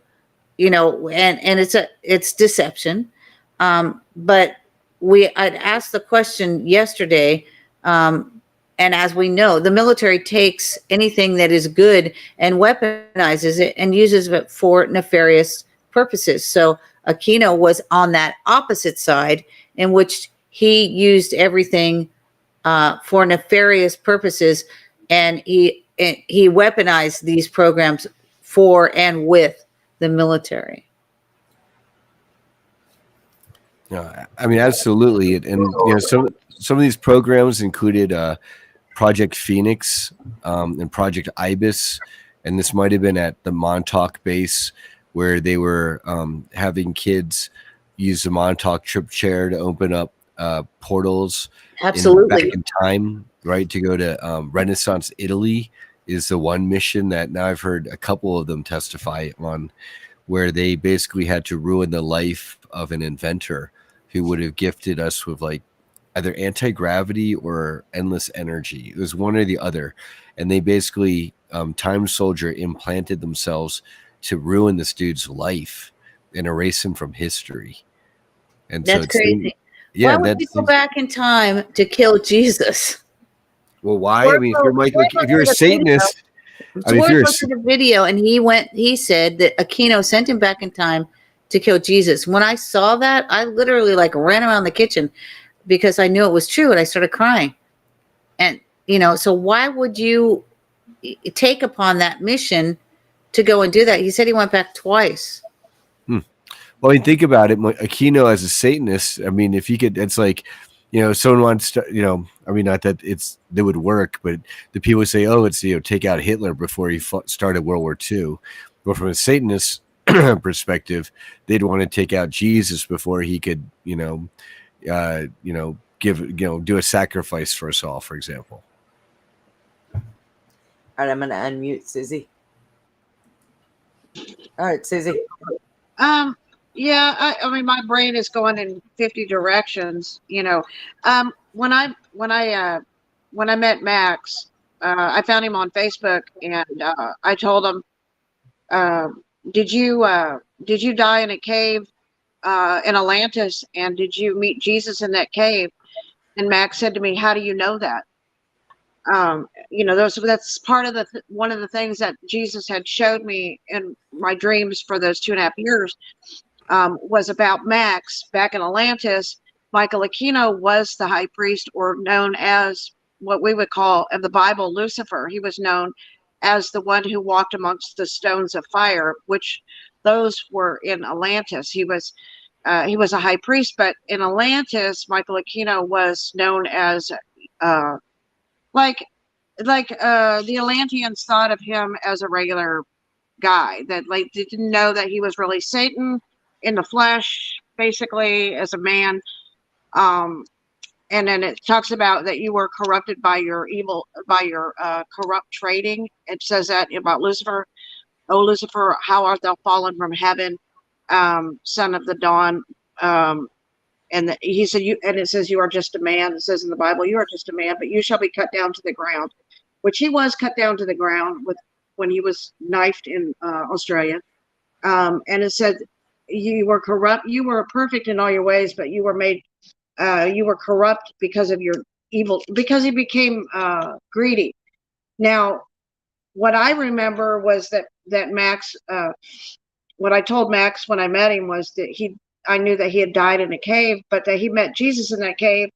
you know, and it's deception. But I'd asked the question yesterday, and as we know, the military takes anything that is good and weaponizes it and uses it for nefarious purposes. So Aquino was on that opposite side, in which he used everything for nefarious purposes, and he weaponized these programs for and with the military. Yeah, I mean, absolutely. And you know, some of these programs included Project Phoenix and Project Ibis, and this might have been at the Montauk base, where they were having kids use the Montauk trip chair to open up portals back in time, right? To go to Renaissance Italy is the one mission that now I've heard a couple of them testify on, where they basically had to ruin the life of an inventor who would have gifted us with like either anti-gravity or endless energy. It was one or the other. And they basically, Time Soldier implanted themselves to ruin this dude's life and erase him from history. And that's so it's crazy. Yeah, why would you go back in time to kill Jesus? Well, why? I mean, if you're a Satanist, I mean, if you're looked at the video, and he said that Aquino sent him back in time to kill Jesus. When I saw that, I literally like ran around the kitchen because I knew it was true, and I started crying. And, you know, so why would you take upon that mission to go and do that? He said he went back twice. Well, I mean, think about it. Aquino as a Satanist, I mean, if he could, it's like, you know, someone wants to, you know, I mean, not that that would work, but the people say, oh, it's, you know, take out Hitler before he started World War II. But from a Satanist perspective, they'd want to take out Jesus before he could, do a sacrifice for us all, for example. All right, I'm going to unmute Susie. All right, Susie. Yeah, I mean, my brain is going in 50 directions. You know, when I met Max, I found him on Facebook, and I told him, "Did you die in a cave in Atlantis? And did you meet Jesus in that cave?" And Max said to me, "How do you know that?" You know, that's part of one of the things that Jesus had showed me in my dreams for those 2.5 years. Was about Max back in Atlantis. Michael Aquino was the high priest, or known as what we would call in the Bible Lucifer. He was known as the one who walked amongst the stones of fire, which those were in Atlantis. He was a high priest, but in Atlantis, Michael Aquino was known as like the Atlanteans thought of him as a regular guy, that like they didn't know that he was really Satan in the flesh, basically as a man. And then it talks about that you were corrupted by your corrupt trading. It says that about Lucifer. "Oh, Lucifer, how art thou fallen from heaven, son of the dawn." He said, and it says, "You are just a man." It says in the Bible, "You are just a man, but you shall be cut down to the ground." which he was cut down to the ground with when he was knifed in Australia. And it said, you were corrupt, you were perfect in all your ways, but you were made, you were corrupt because of your evil, because he became greedy. Now, what I remember was that Max, what I told Max when I met him was that I knew that he had died in a cave, but that he met Jesus in that cave,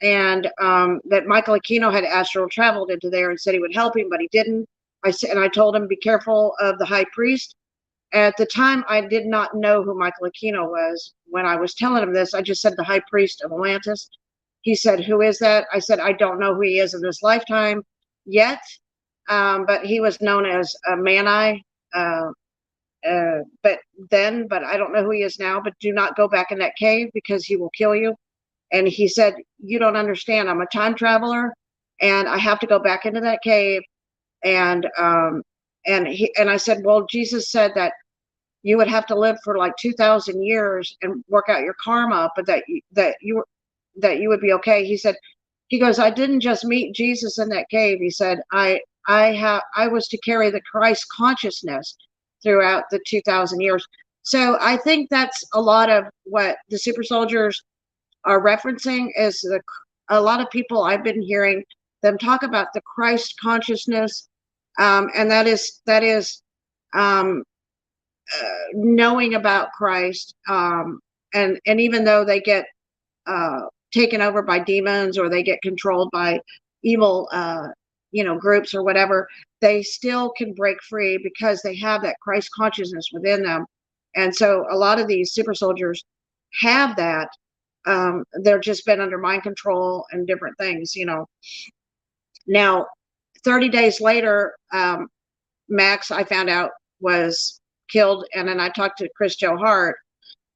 and that Michael Aquino had astral traveled into there and said he would help him, but he didn't. I told him, be careful of the high priest. At the time, I did not know who Michael Aquino was. When I was telling him this, I just said the high priest of Atlantis. He said, who is that? I said, I don't know who he is in this lifetime yet, but he was known as Mani. But I don't know who he is now, but do not go back in that cave because he will kill you. And he said, you don't understand. I'm a time traveler and I have to go back into that cave. And I said, well, Jesus said that you would have to live for like 2,000 years and work out your karma, but that you would be okay. He goes, I didn't just meet Jesus in that cave. He said, I was to carry the Christ consciousness throughout the 2,000 years. So I think that's a lot of what the super soldiers are referencing is a lot of people I've been hearing them talk about the Christ consciousness. And that is knowing about Christ. And even though they get taken over by demons or they get controlled by evil, groups or whatever, they still can break free because they have that Christ consciousness within them. And so a lot of these super soldiers have that. They're just been under mind control and different things, Now, 30 days later, Max, I found out, was killed. And then I talked to Chris Jo Hart,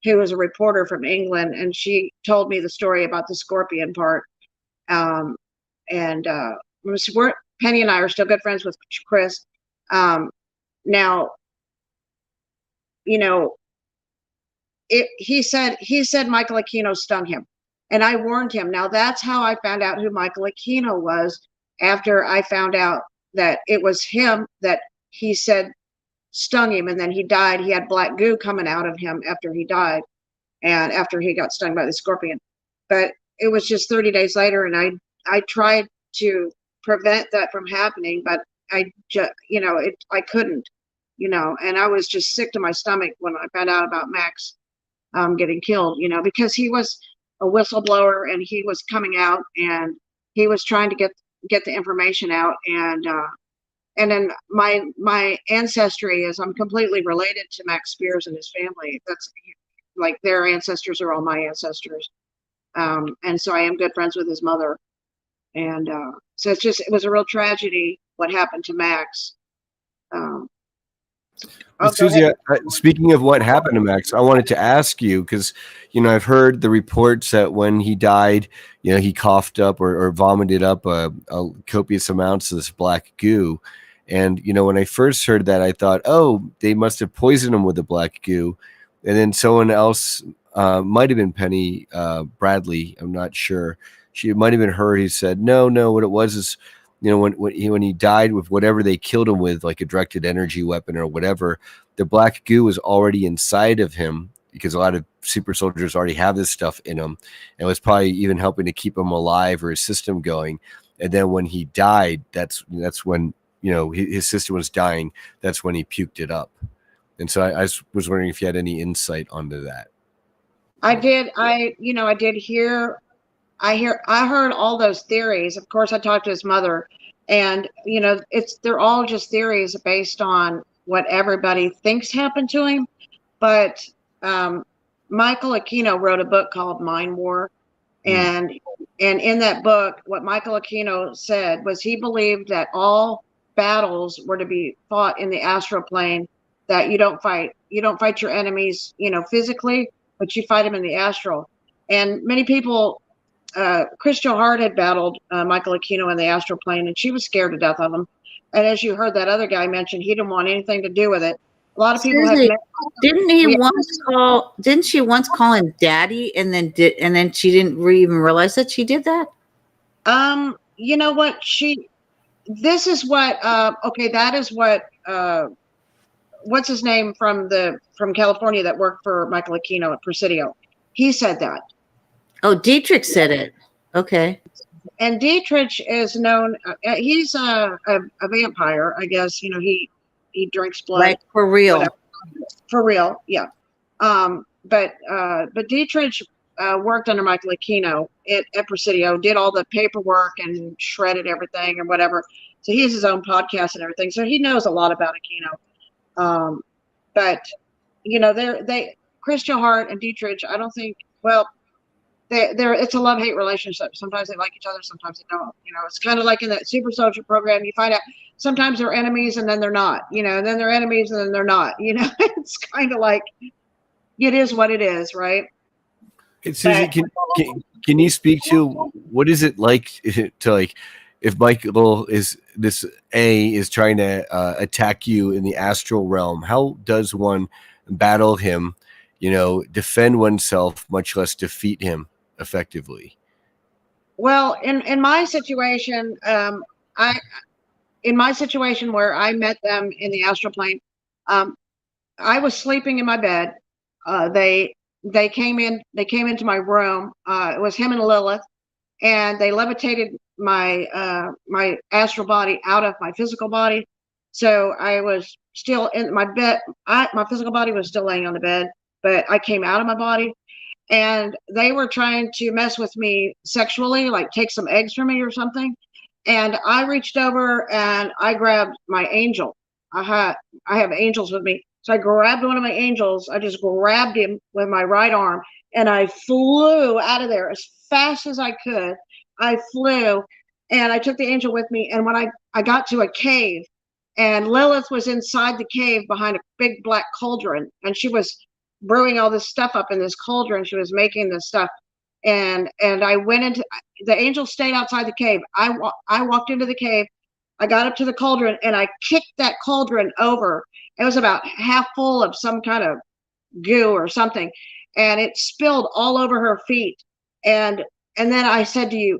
who was a reporter from England, and she told me the story about the scorpion part. Penny and I are still good friends with Chris. Now, he said Michael Aquino stung him, and I warned him. Now that's how I found out who Michael Aquino was, after I found out that it was him that he said stung him, and then he died. He had black goo coming out of him after he died and after he got stung by the scorpion. But it was just 30 days later, and I tried to prevent that from happening, but I couldn't, and I was just sick to my stomach when I found out about Max getting killed, because he was a whistleblower and he was coming out and he was trying to get the information out. And then my ancestry is, I'm completely related to Max Spears and his family. That's like their ancestors are all my ancestors. And so I am good friends with his mother. And so it was a real tragedy what happened to Max. Susie, speaking of what happened to Max, I wanted to ask you, because, I've heard the reports that when he died, he coughed up or vomited up a copious amounts of this black goo. And, when I first heard that, I thought, oh, they must have poisoned him with the black goo. And then someone else, might have been Penny Bradley, I'm not sure. It might have been her who said, no, what it was is, when he died with whatever they killed him with, like a directed energy weapon or whatever, the black goo was already inside of him, because a lot of super soldiers already have this stuff in them, and was probably even helping to keep him alive or his system going. And then when he died, that's when, his system was dying. That's when he puked it up. And so I was wondering if you had any insight onto that. I did. I heard all those theories. Of course, I talked to his mother, and they're all just theories based on what everybody thinks happened to him. But Michael Aquino wrote a book called Mind War, and in that book, what Michael Aquino said was he believed that all battles were to be fought in the astral plane. That you don't fight your enemies, physically, but you fight them in the astral. And many people. Chris Jo Hart had battled Michael Aquino in the astral plane, and she was scared to death of him. And as you heard that other guy mention, he didn't want anything to do with it. A lot of people Didn't she once call him daddy, and then she didn't even realize that she did that? You know what? this is what okay, that is what what's his name from California that worked for Michael Aquino at Presidio. He said that. Oh, Dietrich said it. Okay. And Dietrich is known. He's a vampire, I guess. You know, he drinks blood. Like for real. Whatever. For real, yeah. But Dietrich worked under Michael Aquino at Presidio, did all the paperwork and shredded everything or whatever. So he has his own podcast and everything. So he knows a lot about Aquino. But you know, Christian Hart and Dietrich, I don't think. Well, they're it's a love-hate relationship. Sometimes they like each other, sometimes they don't. You know, it's kind of like in that super soldier program. You find out sometimes they're enemies and then they're not. You know, and then they're enemies and then they're not. You know, it's kind of like it is what it is, right? Susan, can you speak to what is it like to like if Michael is trying to attack you in the astral realm? How does one battle him? You know, defend oneself, much less defeat him effectively. Well, in my situation, in my situation where I met them in the astral plane, I was sleeping in my bed. They came into my room. It was him and Lilith, and they levitated my my astral body out of my physical body. So I was still in my bed. My physical body was still laying on the bed, but I came out of my body. And they were trying to mess with me sexually, like take some eggs from me or something. And I reached over and I grabbed my angel. I have angels with me. So I grabbed one of my angels. I just grabbed him with my right arm and I flew out of there as fast as I could. I flew and I took the angel with me. And when I got to a cave, and Lilith was inside the cave behind a big black cauldron, and she was brewing all this stuff up in this cauldron. She was making this stuff, and I went into the angel stayed outside the cave. I walked into the cave. I got up to the cauldron and I kicked that cauldron over. It was about half full of some kind of goo or something, and it spilled all over her feet. And then I said to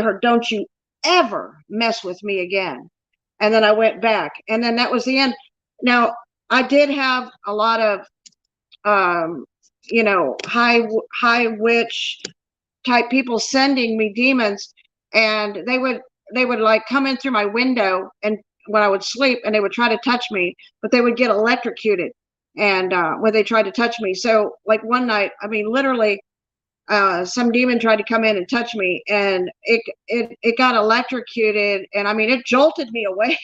her, "Don't you ever mess with me again." And then I went back, and then that was the end. Now I did have a lot of you know, high witch type people sending me demons, and they would like come in through my window and when I would sleep, and they would try to touch me, but they would get electrocuted and when they tried to touch me. So like one night, I mean literally some demon tried to come in and touch me, and it got electrocuted, and I mean it jolted me awake.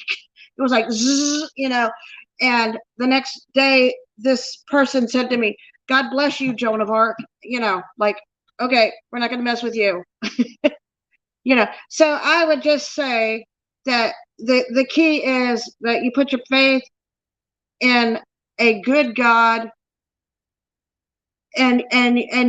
It was like zzz, you know. And the next day, this person said to me, "God bless you, Joan of Arc." You know, like, okay, we're not going to mess with you. You know, so I would just say that the key is that you put your faith in a good God, and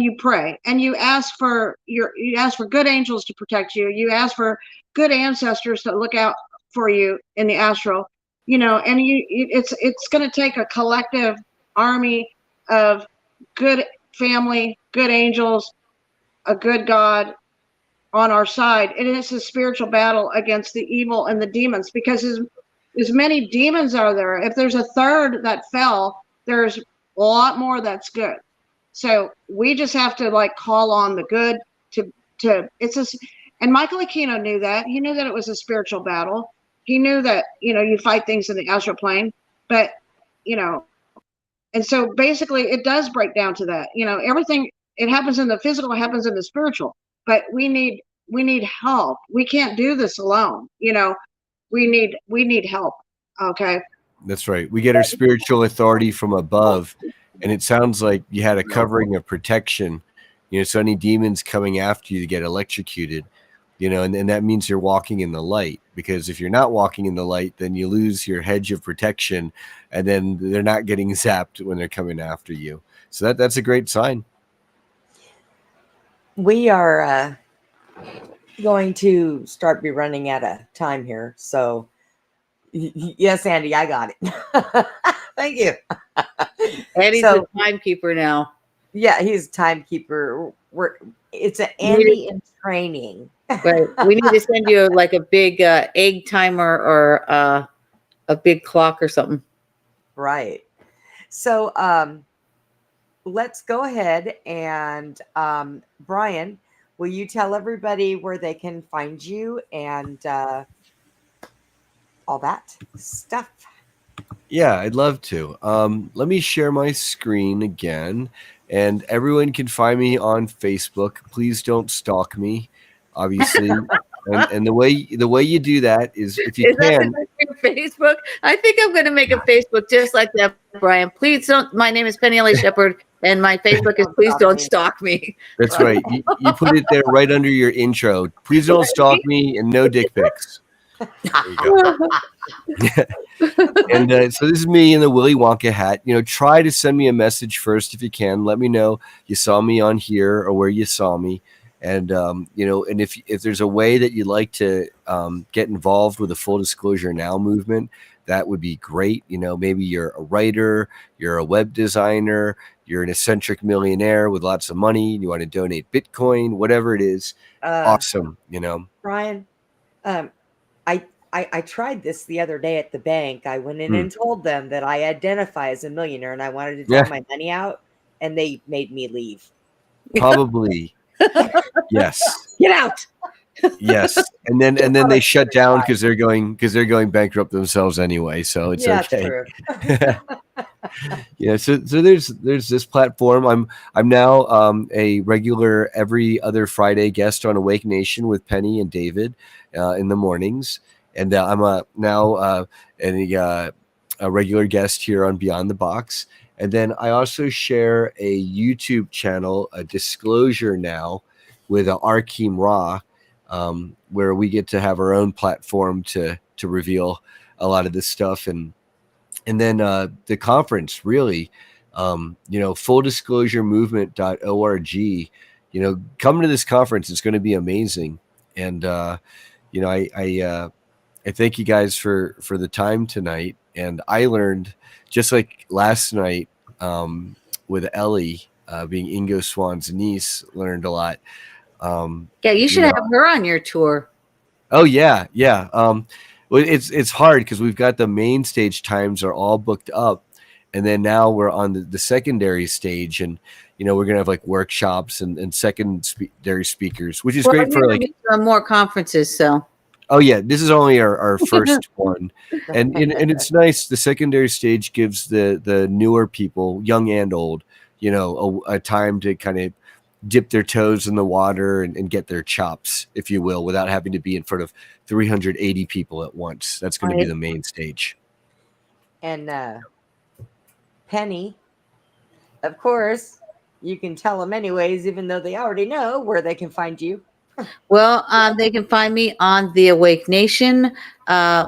you pray, and you ask for good angels to protect you. You ask for good ancestors to look out for you in the astral. You know, and it's going to take a collective army of good family, good angels, a good God on our side. And it's a spiritual battle against the evil and the demons, because as many demons are there. If there's a third that fell, there's a lot more that's good. So we just have to like call on the good and Michael Aquino knew that. He knew that it was a spiritual battle. He knew that, you know, you fight things in the astral plane, but, you know, and so basically it does break down to that. You know, everything, it happens in the physical, it happens in the spiritual, but we need help. We can't do this alone. You know, we need help. Okay. That's right. We get our spiritual authority from above, and it sounds like you had a covering of protection. You know, so any demons coming after you to get electrocuted, you know, and that means you're walking in the light, because if you're not walking in the light, then you lose your hedge of protection, and then they're not getting zapped when they're coming after you. So that's a great sign. We are going to start be running out of time here. So yes, Andy, I got it. Thank you. Eddie's a timekeeper now. Yeah, he's a timekeeper. It's an Andy in training. Right. We need to send you like a big egg timer or a big clock or something. Right. So let's go ahead and Brian, will you tell everybody where they can find you and all that stuff? Yeah, I'd love to. Let me share my screen again, and everyone can find me on Facebook. Please don't stalk me, obviously. And the way you do that is if you Is that can. your Facebook? I think I'm going to make a Facebook just like that, Brian. Please don't. My name is Penny Ellie Shepherd, and my Facebook is Please Don't Stalk Me. That's right. You put it there right under your intro. Please don't stalk me and no dick pics. There you go. And so this is me in the Willy Wonka hat. Try to send me a message first if you can. Let me know you saw me on here or where you saw me. And and if there's a way that you'd like to get involved with the Full Disclosure Now movement, that would be great. Maybe you're a writer, you're a web designer, you're an eccentric millionaire with lots of money, and you want to donate Bitcoin, whatever it is. Awesome. Brian, I tried this the other day at the bank. I went in and told them that I identify as a millionaire and I wanted to draw my money out, and they made me leave. Probably. Yes. Get out. Yes. And then they shut down because they're going bankrupt themselves anyway. So it's okay. True. So there's this platform. I'm now a regular every other Friday guest on Awake Nation with Penny and David in the mornings. And I'm now a regular guest here on Beyond the Box. And then I also share a YouTube channel, a Disclosure Now, with Arkeem Ra, where we get to have our own platform to reveal a lot of this stuff. And then the conference, really, fulldisclosuremovement.org. Come to this conference. It's going to be amazing. And I thank you guys for the time tonight. And I learned, just like last night with Ellie, being Ingo Swan's niece, learned a lot. Yeah, you should have her on your tour. Oh, yeah. Yeah. Well, it's hard because we've got the main stage times are all booked up. And then now we're on the secondary stage, and we're going to have like workshops and secondary speakers, which is great for like more conferences. So. Oh yeah, this is only our first one, and it's nice. The secondary stage gives the newer people, young and old, a time to kind of dip their toes in the water and get their chops, if you will, without having to be in front of 380 people at once. That's going to be the main stage. And Penny, of course, you can tell them anyways, even though they already know where they can find you. Well, they can find me on the Awake Nation.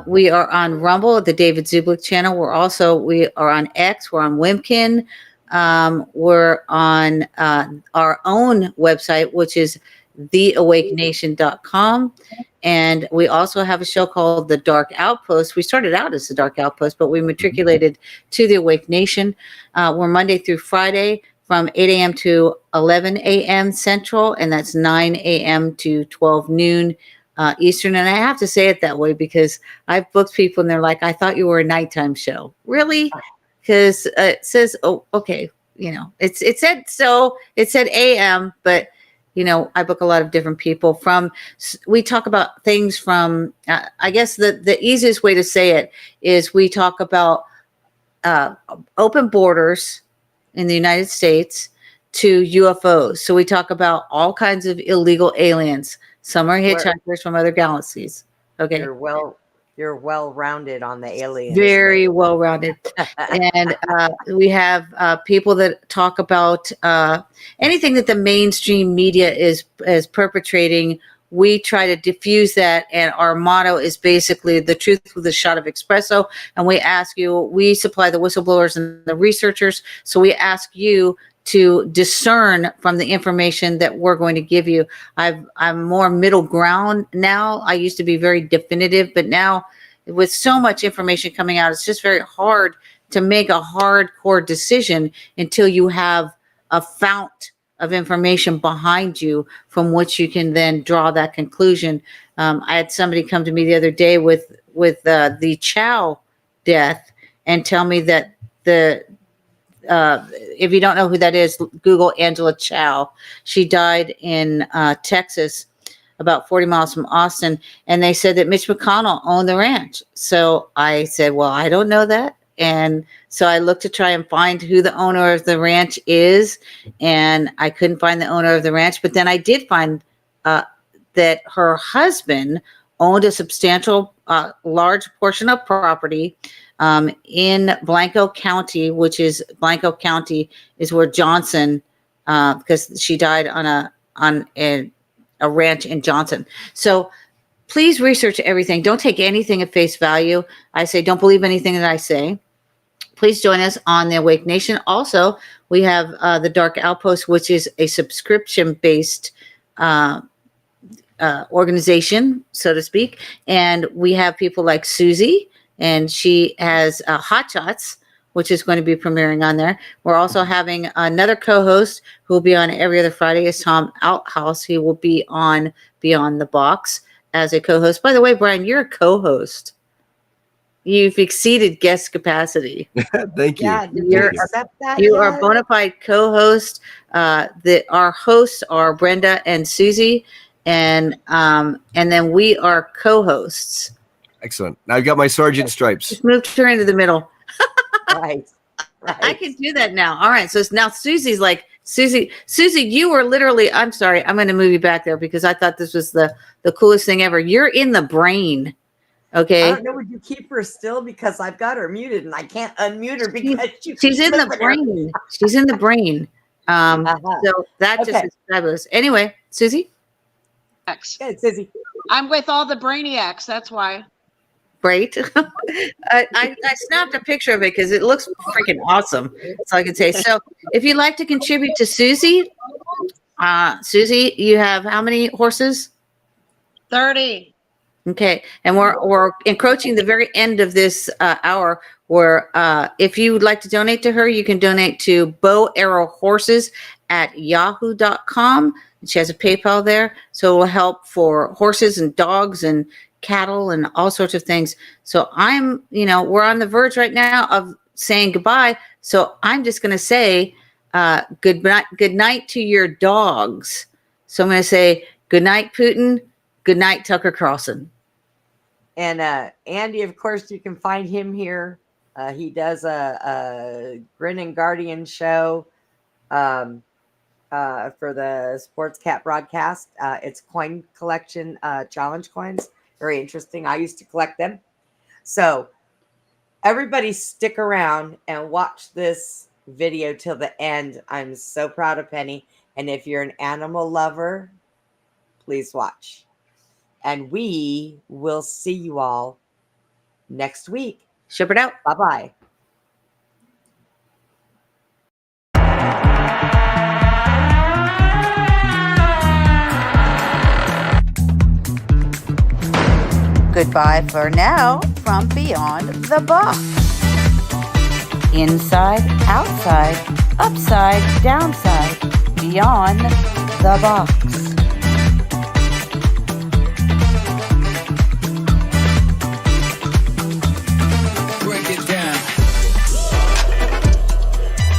We are on Rumble, the David Zublik channel. We are on X. We're on Wimkin. We're on our own website, which is theawakenation.com. And we also have a show called The Dark Outpost. We started out as The Dark Outpost, but we matriculated to the Awake Nation. We're Monday through Friday from 8 a.m. to 11 a.m. Central, and that's 9 a.m. to 12 noon Eastern. And I have to say it that way because I've booked people and they're like, I thought you were a nighttime show. Really? Because it says, oh, okay, it said a.m., but, I book a lot of different people we talk about things from, I guess the easiest way to say it is we talk about open borders in the United States to UFOs. So we talk about all kinds of illegal aliens. Some are hitchhikers from other galaxies. Okay. You're well-rounded on the aliens. Very well-rounded. And we have people that talk about anything that the mainstream media is perpetrating. We try to diffuse that, and our motto is basically the truth with a shot of espresso. And we supply the whistleblowers and the researchers. So we ask you to discern from the information that we're going to give you. I'm more middle ground now. I used to be very definitive, but now with so much information coming out, it's just very hard to make a hardcore decision until you have a fount of information behind you from which you can then draw that conclusion. I had somebody come to me the other day with the Chow death and tell me that if you don't know who that is, Google Angela Chow. She died in Texas, about 40 miles from Austin, and they said that Mitch McConnell owned the ranch. So I said, well, I don't know that. And so I looked to try and find who the owner of the ranch is, and I couldn't find the owner of the ranch. But then I did find that her husband owned a substantial, large portion of property in Blanco County, Blanco County is where Johnson, because she died on a ranch in Johnson. So please research everything. Don't take anything at face value. I say, don't believe anything that I say. Please join us on the Awake Nation. Also, we have the Dark Outpost, which is a subscription-based organization, so to speak. And we have people like Susie, and she has Hot Shots, which is going to be premiering on there. We're also having another co-host who will be on every other Friday is Tom Outhouse. He will be on Beyond the Box as a co-host. By the way, Brian, you're a co-host. You've exceeded guest capacity. Thank you. Yeah, did You're- accept that? You yet? are a bona fide co-host. Our hosts are Brenda and Susie, and then we are co-hosts. Excellent. Now I've got my sergeant stripes. Just moved her into the middle. Right. I can do that now. All right. So now Susie's like, Susie, you were literally, I'm sorry, I'm going to move you back there because I thought this was the coolest thing ever. You're in the brain. Okay. I don't know, would you keep her still because I've got her muted and I can't unmute her because She's in the brain. She's in the brain. So that just Okay. is fabulous. Anyway, Susie. X. Good, Susie. I'm with all the brainiacs. That's why. Great. I snapped a picture of it because it looks freaking awesome. That's all I can say. So if you'd like to contribute to Susie, Susie, you have how many horses? 30. Okay. And we're encroaching the very end of this hour where if you would like to donate to her, you can donate to bowarrowhorses@yahoo.com. She has a PayPal there. So it will help for horses and dogs and cattle and all sorts of things. So we're on the verge right now of saying goodbye. So I'm just going to say good night to your dogs. So I'm going to say good night, Putin. Good night, Tucker Carlson. And Andy, of course, you can find him here. He does a Grin and Guardian show for the Sports Cat broadcast. It's coin collection challenge coins. Very interesting. I used to collect them. So everybody stick around and watch this video till the end. I'm so proud of Penny. And if you're an animal lover, please watch. And we will see you all next week. Ship it out. Bye-bye. Goodbye for now from Beyond the Box. Inside, outside, upside, downside, beyond the box. Break it down.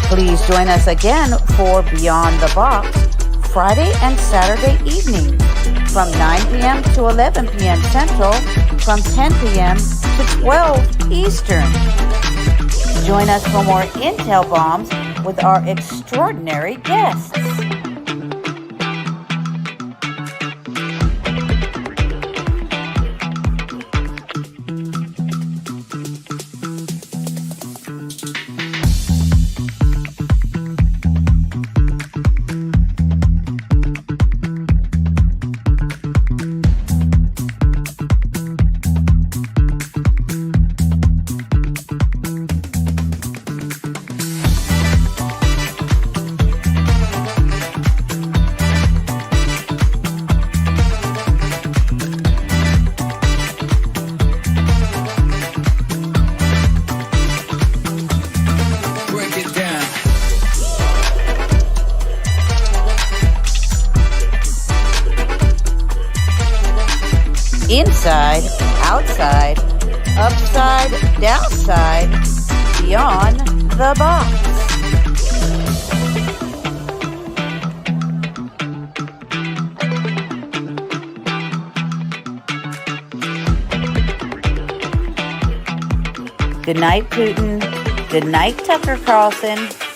Please join us again for Beyond the Box, Friday and Saturday evening from 9 p.m. to 11 p.m. Central, from 10 p.m. to 12 Eastern. Join us for more intel bombs with our extraordinary guests. Inside, outside, upside, downside, beyond the box. Good night, Putin. Good night, Tucker Carlson.